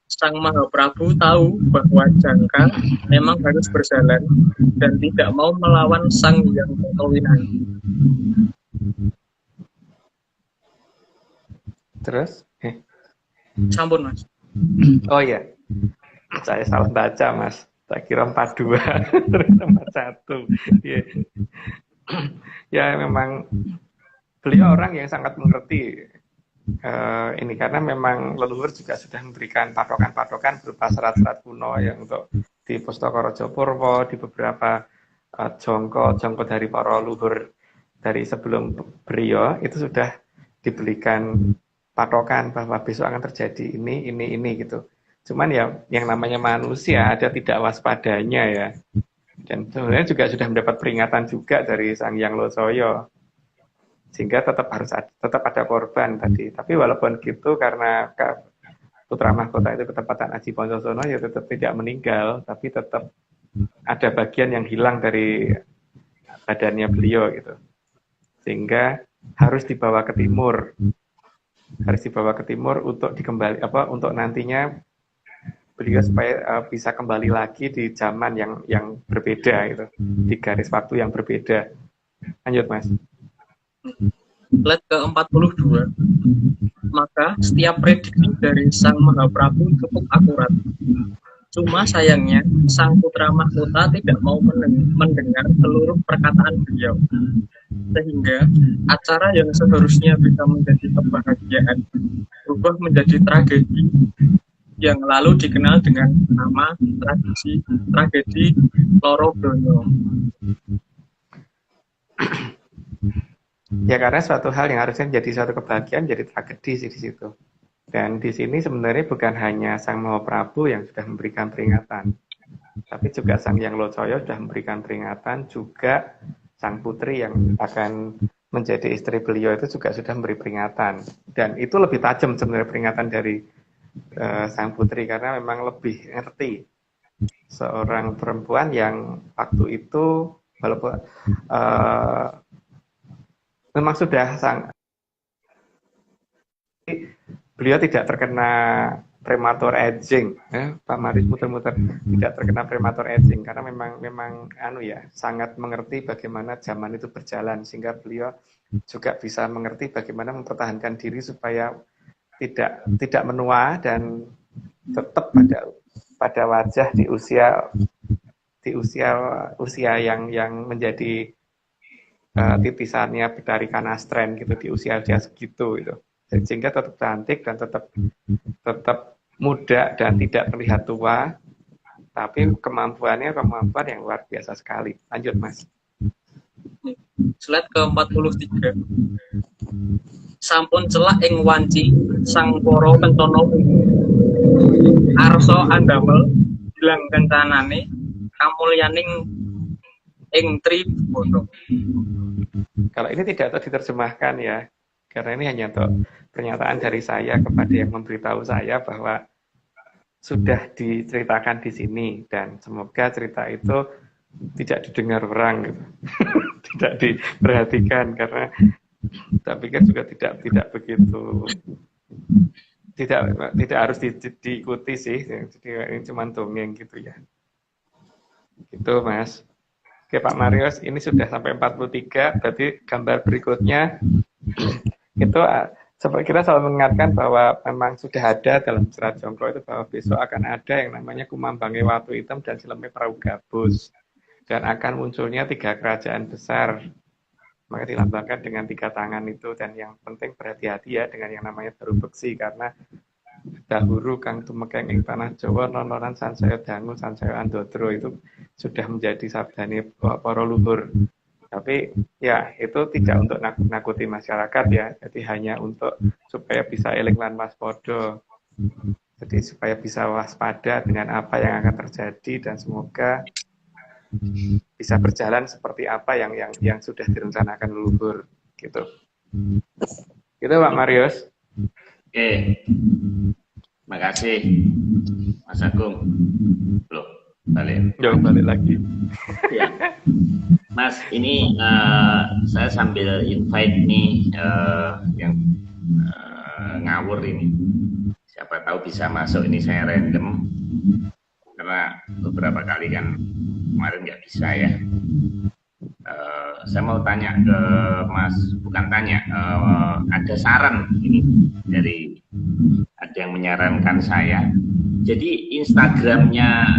Sang Mahaprabu tahu bahwa jangka memang harus berjalan dan tidak mau melawan Sang Hyang Kotowinangi. Terus? Sampun Mas. Oh iya, saya salah baca Mas. Tak kira 42 ternyata 41. Yeah. Ya memang beliau orang yang sangat mengerti ini karena memang leluhur juga sudah memberikan patokan-patokan berupa serat-serat kuno yang untuk di Pustaka Raja Purwa, di beberapa jongko dari para leluhur dari sebelum beliau itu sudah diberikan patokan bahwa besok akan terjadi ini gitu. Cuman ya yang namanya manusia ada tidak waspadanya ya. Dan sebenarnya juga sudah mendapat peringatan juga dari Sang Hyang Losoyo. Sehingga tetap ada korban tadi. Tapi walaupun gitu karena putra mahkota itu ketempatan Aji Poncosono ya tetap tidak meninggal, tapi tetap ada bagian yang hilang dari badannya beliau gitu. sehingga harus dibawa ke timur. Harus dibawa ke timur untuk untuk nantinya beliau supaya bisa kembali lagi di zaman yang berbeda gitu, di garis waktu yang berbeda. Lanjut, Mas. Slide ke-42. Maka setiap prediksi dari Sang Mahaprabu cukup akurat. Cuma sayangnya Sang Putra Mahkota tidak mau mendengar seluruh perkataan beliau. Sehingga acara yang seharusnya bisa menjadi kebahagiaan berubah menjadi tragedi yang lalu dikenal dengan nama tragedi Loro Donya. Ya, karena suatu hal yang harusnya menjadi suatu kebahagiaan jadi tragedi sih di situ. Dan di sini sebenarnya bukan hanya Sang Mahaprabu yang sudah memberikan peringatan, tapi juga Sang Hyang Locoyo sudah memberikan peringatan, juga sang putri yang akan menjadi istri beliau itu juga sudah memberi peringatan. Dan itu lebih tajam sebenarnya peringatan dari sang putri, karena memang lebih ngerti seorang perempuan yang waktu itu walaupun memang sudah beliau tidak terkena prematur aging, Pak Maris muter-muter, tidak terkena prematur aging karena memang sangat mengerti bagaimana zaman itu berjalan, sehingga beliau juga bisa mengerti bagaimana mempertahankan diri supaya tidak menua dan tetap pada wajah di usia yang menjadi titisannya Betari Kanastren gitu, di usia segitu gitu. Sehingga tetap cantik dan tetap muda dan tidak terlihat tua, tapi kemampuan yang luar biasa sekali. Lanjut, Mas. Slide ke-43. Sampun celak ing wanci Sang Para Pentana arsa andamel bilang kencanane kamulyaning ing Tribhuwana. Kalau ini tidak diterjemahkan ya, karena ini hanya untuk pernyataan dari saya kepada yang memberitahu saya bahwa sudah diceritakan di sini, dan semoga cerita itu tidak didengar orang gitu. Tidak diperhatikan, karena saya pikir juga tidak begitu, tidak harus diikuti sih. Jadi ini cuma dongeng gitu ya. Gitu, Mas. Oke, Pak Marius, ini sudah sampai 43, berarti gambar berikutnya itu kita selalu mengingatkan bahwa memang sudah ada dalam Serat Jongko itu bahwa besok akan ada yang namanya Kumambange Watu Hitam dan Sileme Prahu Gabus, dan akan munculnya 3 kerajaan besar, maka dilambangkan dengan 3 tangan itu. Dan yang penting berhati-hati ya dengan yang namanya Daru Beksi, karena dahulu Kang Tumekeng ing tanah Jawa nononan sansaya dangu sansaya andodro itu sudah menjadi sabdane para luhur. Tapi ya itu tidak untuk nakut-nakuti masyarakat ya, jadi hanya untuk supaya bisa eling lan waspada. Jadi supaya bisa waspada dengan apa yang akan terjadi, dan semoga bisa berjalan seperti apa yang sudah direncanakan leluhur gitu. Gitu, Pak Marius. Oke. Makasih Mas Agung. Loh, balik lagi. Ya. Mas, ini saya sambil invite nih yang ngawur ini. Siapa tahu bisa masuk, ini saya random. Karena beberapa kali kan kemarin nggak bisa ya. Saya mau tanya ke Mas, bukan tanya, ada saran ini dari ada yang menyarankan saya. Jadi Instagramnya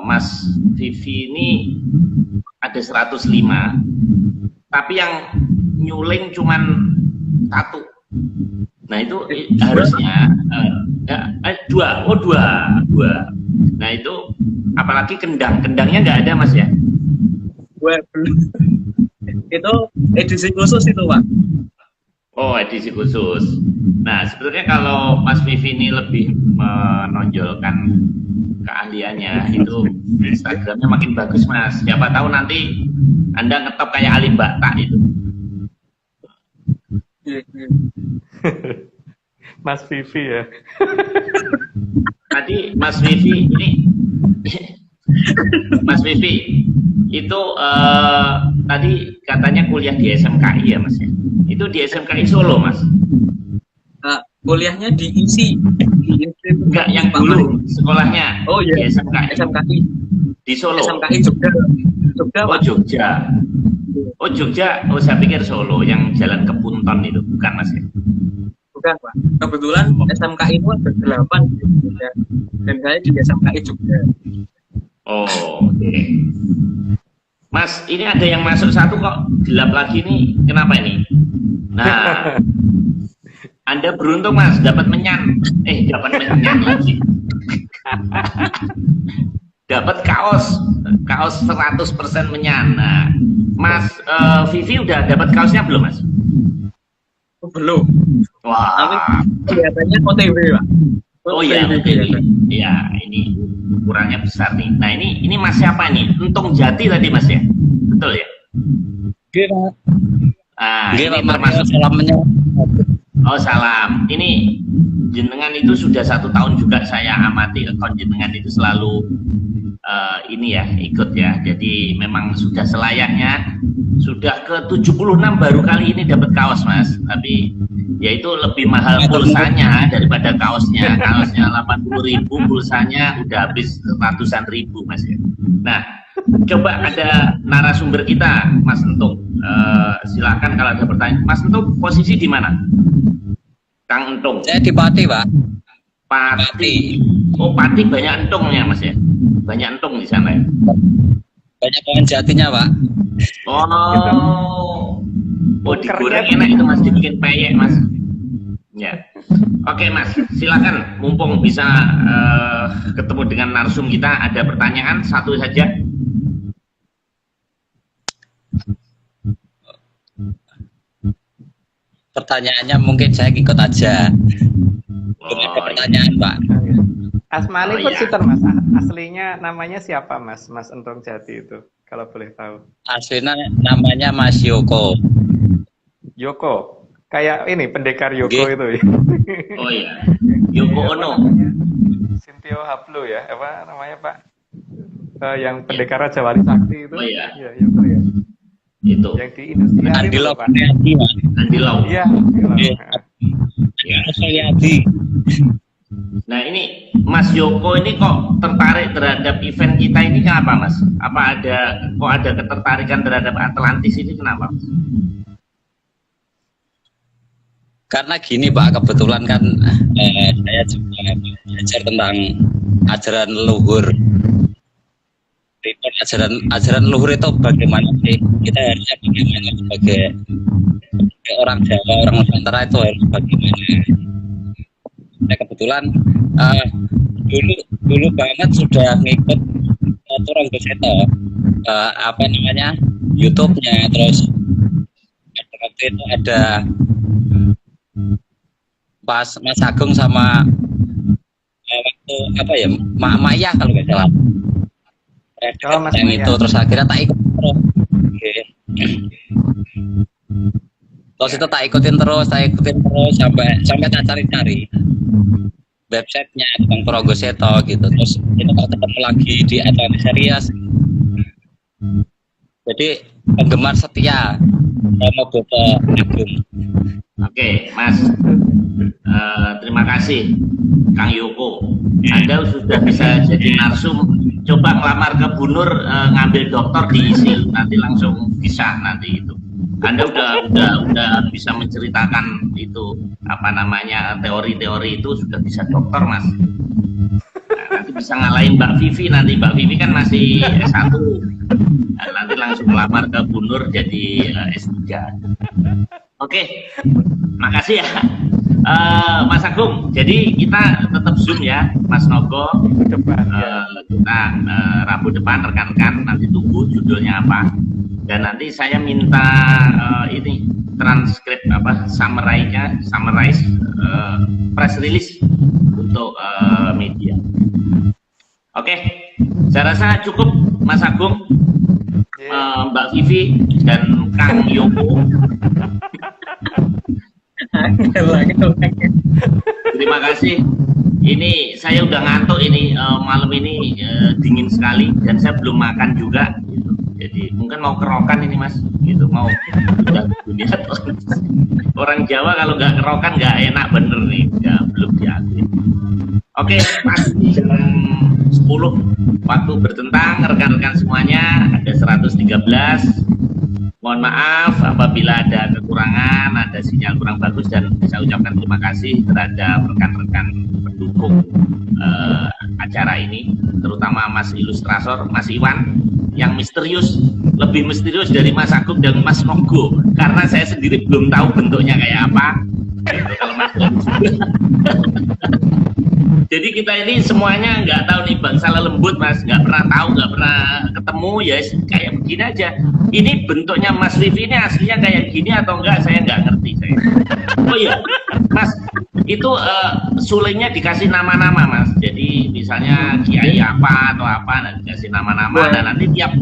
Mas Vivi ini ada 105, tapi yang nyuling cuman 1. Nah itu harusnya 2. Nah itu apalagi kendangnya nggak ada, Mas ya? Itu edisi khusus itu, Pak. Oh, edisi khusus. Nah, sebetulnya kalau Mas Vivi ini lebih menonjolkan keahliannya, itu Instagramnya makin bagus, Mas. Siapa tahu nanti Anda ngetop kayak Ali Mbak Tak itu. Mas Vivi ya. Tadi Mas Vivi ini Mas Vivi itu tadi katanya kuliah di SMKI ya Mas ya? Itu di SMKI Solo Mas? Kuliahnya di ISI. Enggak, yang dulu sekolahnya. Oh iya, di SMKI. Di Solo. SMKI Jogja. Oh Jogja. Oh Jogja, oh saya pikir Solo yang jalan ke Punton itu, bukan Mas ya? Bukan Pak. Kebetulan SMKI itu ada 8 di Jogja. Dan saya di SMKI Jogja. Oh, oke. Mas, ini ada yang masuk satu kok gelap lagi nih. Kenapa ini? Nah, Anda beruntung Mas, dapat menyan. Dapat menyan lagi. Dapat kaos 100% menyan. Nah, Mas Vivi udah dapat kaosnya belum Mas? Belum. Wah. Tapi kelihatannya OTW Pak. Oh iya, OTW. Ya, ini ukurannya besar nih. Nah, ini Mas siapa nih? Untung Jati tadi Mas ya? Betul ya? Iya. Ini termasuk salamnya. Oh salam. Ini jenengan itu sudah 1 tahun juga saya amati akun jenengan itu selalu ini ya ikut ya. Jadi memang sudah selayaknya. Sudah ke 76 baru kali ini dapat kaos Mas. Tapi ya itu lebih mahal pulsanya daripada kaosnya. Kaosnya 80.000, pulsanya udah habis ratusan ribu Mas ya. Nah, coba ada narasumber kita Mas Entung. Silakan kalau ada pertanyaan. Mas Entung posisi di mana? Kang Entung. Saya di Pati, Pak. Pati. Oh, Pati banyak entungnya, Mas ya? Banyak entung di sana ya? Banyak pohon jatinya, Pak. Oh. Oh, digoreng enak itu Mas, dibikin peyek, Mas. Ya. Oke, Mas, silakan. Mumpung bisa ketemu dengan narsum kita, ada pertanyaan satu saja. Pertanyaannya mungkin saya ikut aja. Ada pertanyaan, Pak. Asmani Sitter, Mas. Aslinya namanya siapa, Mas? Mas Entung Jati itu, kalau boleh tahu. Aslinya namanya Mas Yoko. Yoko, kayak ini pendekar Yoko itu ya. Oh iya, Yoko Ono. Sintio Hablo ya, apa namanya Pak? Yang pendekar Raja Wali Sakti itu. Oh iya. Ya, Yoko ya. Itu. Yang di Indonesia Andi itu, Lau. Pak. Andi Lau. Iya. Saya Adi. Nah ini Mas Yoko ini kok tertarik terhadap event kita ini kenapa Mas? Apa ada ketertarikan terhadap Atlantis ini kenapa? Karena gini Pak, kebetulan kan saya juga belajar tentang ajaran leluhur. Ajaran leluhur itu bagaimana sih? Kita harusnya bagaimana sebagai orang Jawa, orang Nusantara itu harus bagaimana? Nah, kebetulan dulu banget sudah ngikut Turang Goseto, apa namanya, YouTube-nya, terus waktu itu ada pas Mas Agung sama waktu apa ya, Maya kalau nggak salah. Yang itu terus akhirnya tak ikut terus. Terus itu tak ikutin terus sampai tak cari-cari websitenya tentang Progoseto gitu. Terus itu tak ketemu lagi di Atlantis Series. Jadi penggemar setia sama Boto Agung. Oke, Mas. Terima kasih Kang Yoko. Anda sudah bisa jadi narsum. Coba ngelamar ke Bu Nur, ngambil doktor di ISIL, nanti langsung bisa nanti itu. Anda udah bisa menceritakan itu apa namanya teori-teori itu sudah bisa dokter Mas. Nah, nanti bisa ngalahin Mbak Vivi nanti. Mbak Vivi kan masih S1. Nah, nanti langsung ngelamar ke Bu Nur jadi S3. Oke, makasih ya Mas Agung. Jadi kita tetap Zoom ya Mas Nogo. Kita Rabu depan rekan-rekan nanti tunggu judulnya apa. Dan nanti saya minta ini transkrip apa summarize press release untuk media. Oke, saya rasa cukup Mas Agung, Mbak Vivi dan Kang Yoko. Terima kasih. Ini saya udah ngantuk ini malam ini dingin sekali dan saya belum makan juga. Gitu. Jadi mungkin mau kerokan ini Mas, gitu mau udah dunia orang Jawa kalau nggak kerokan nggak enak bener nih, ya belum diakui. Oke, Mas, jam 10 waktu bertentang rekan-rekan semuanya ada 113. Mohon maaf apabila ada kekurangan, ada sinyal kurang bagus dan saya ucapkan terima kasih terhadap rekan-rekan pendukung acara ini, terutama Mas Ilustrator, Mas Iwan yang misterius, lebih misterius dari Mas Agung dan Mas Nogo karena saya sendiri belum tahu bentuknya kayak apa. Kalau Mas jadi kita ini semuanya nggak tahu nih bangsa lembut Mas, nggak pernah tahu, nggak pernah ketemu ya kayak begini aja. Ini bentuknya Mas Vivi ini aslinya kayak gini atau enggak saya nggak ngerti saya. Oh iya Mas, itu sulingnya dikasih nama-nama Mas. Jadi misalnya kiai apa atau apa, nah, dikasih nama-nama dan nanti tiap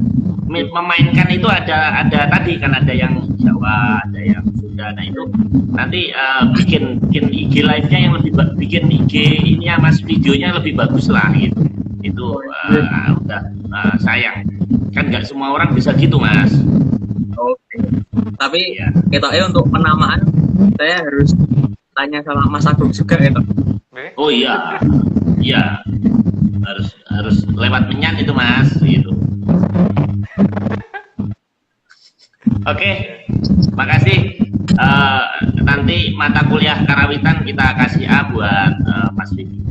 memainkan itu ada tadi kan ada yang Jawa, ada yang Sunda. Nah itu nanti bikin IG live-nya yang lebih bikin IG ini ya Mas, videonya lebih bagus lah gitu. Itu udah sayang kan nggak semua orang bisa gitu Mas. Oke. Tapi ya, untuk penamaan saya harus tanya sama Mas Agung juga gitu. Oh iya, iya harus lewat menyan itu Mas gitu. Oke, makasih. Nanti mata kuliah karawitan kita kasih A buat Mas Vivi.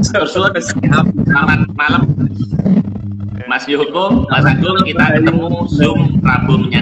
Terus selamat malam Mas Yoko, Mas Agung, kita ketemu Zoom Rabu menyan.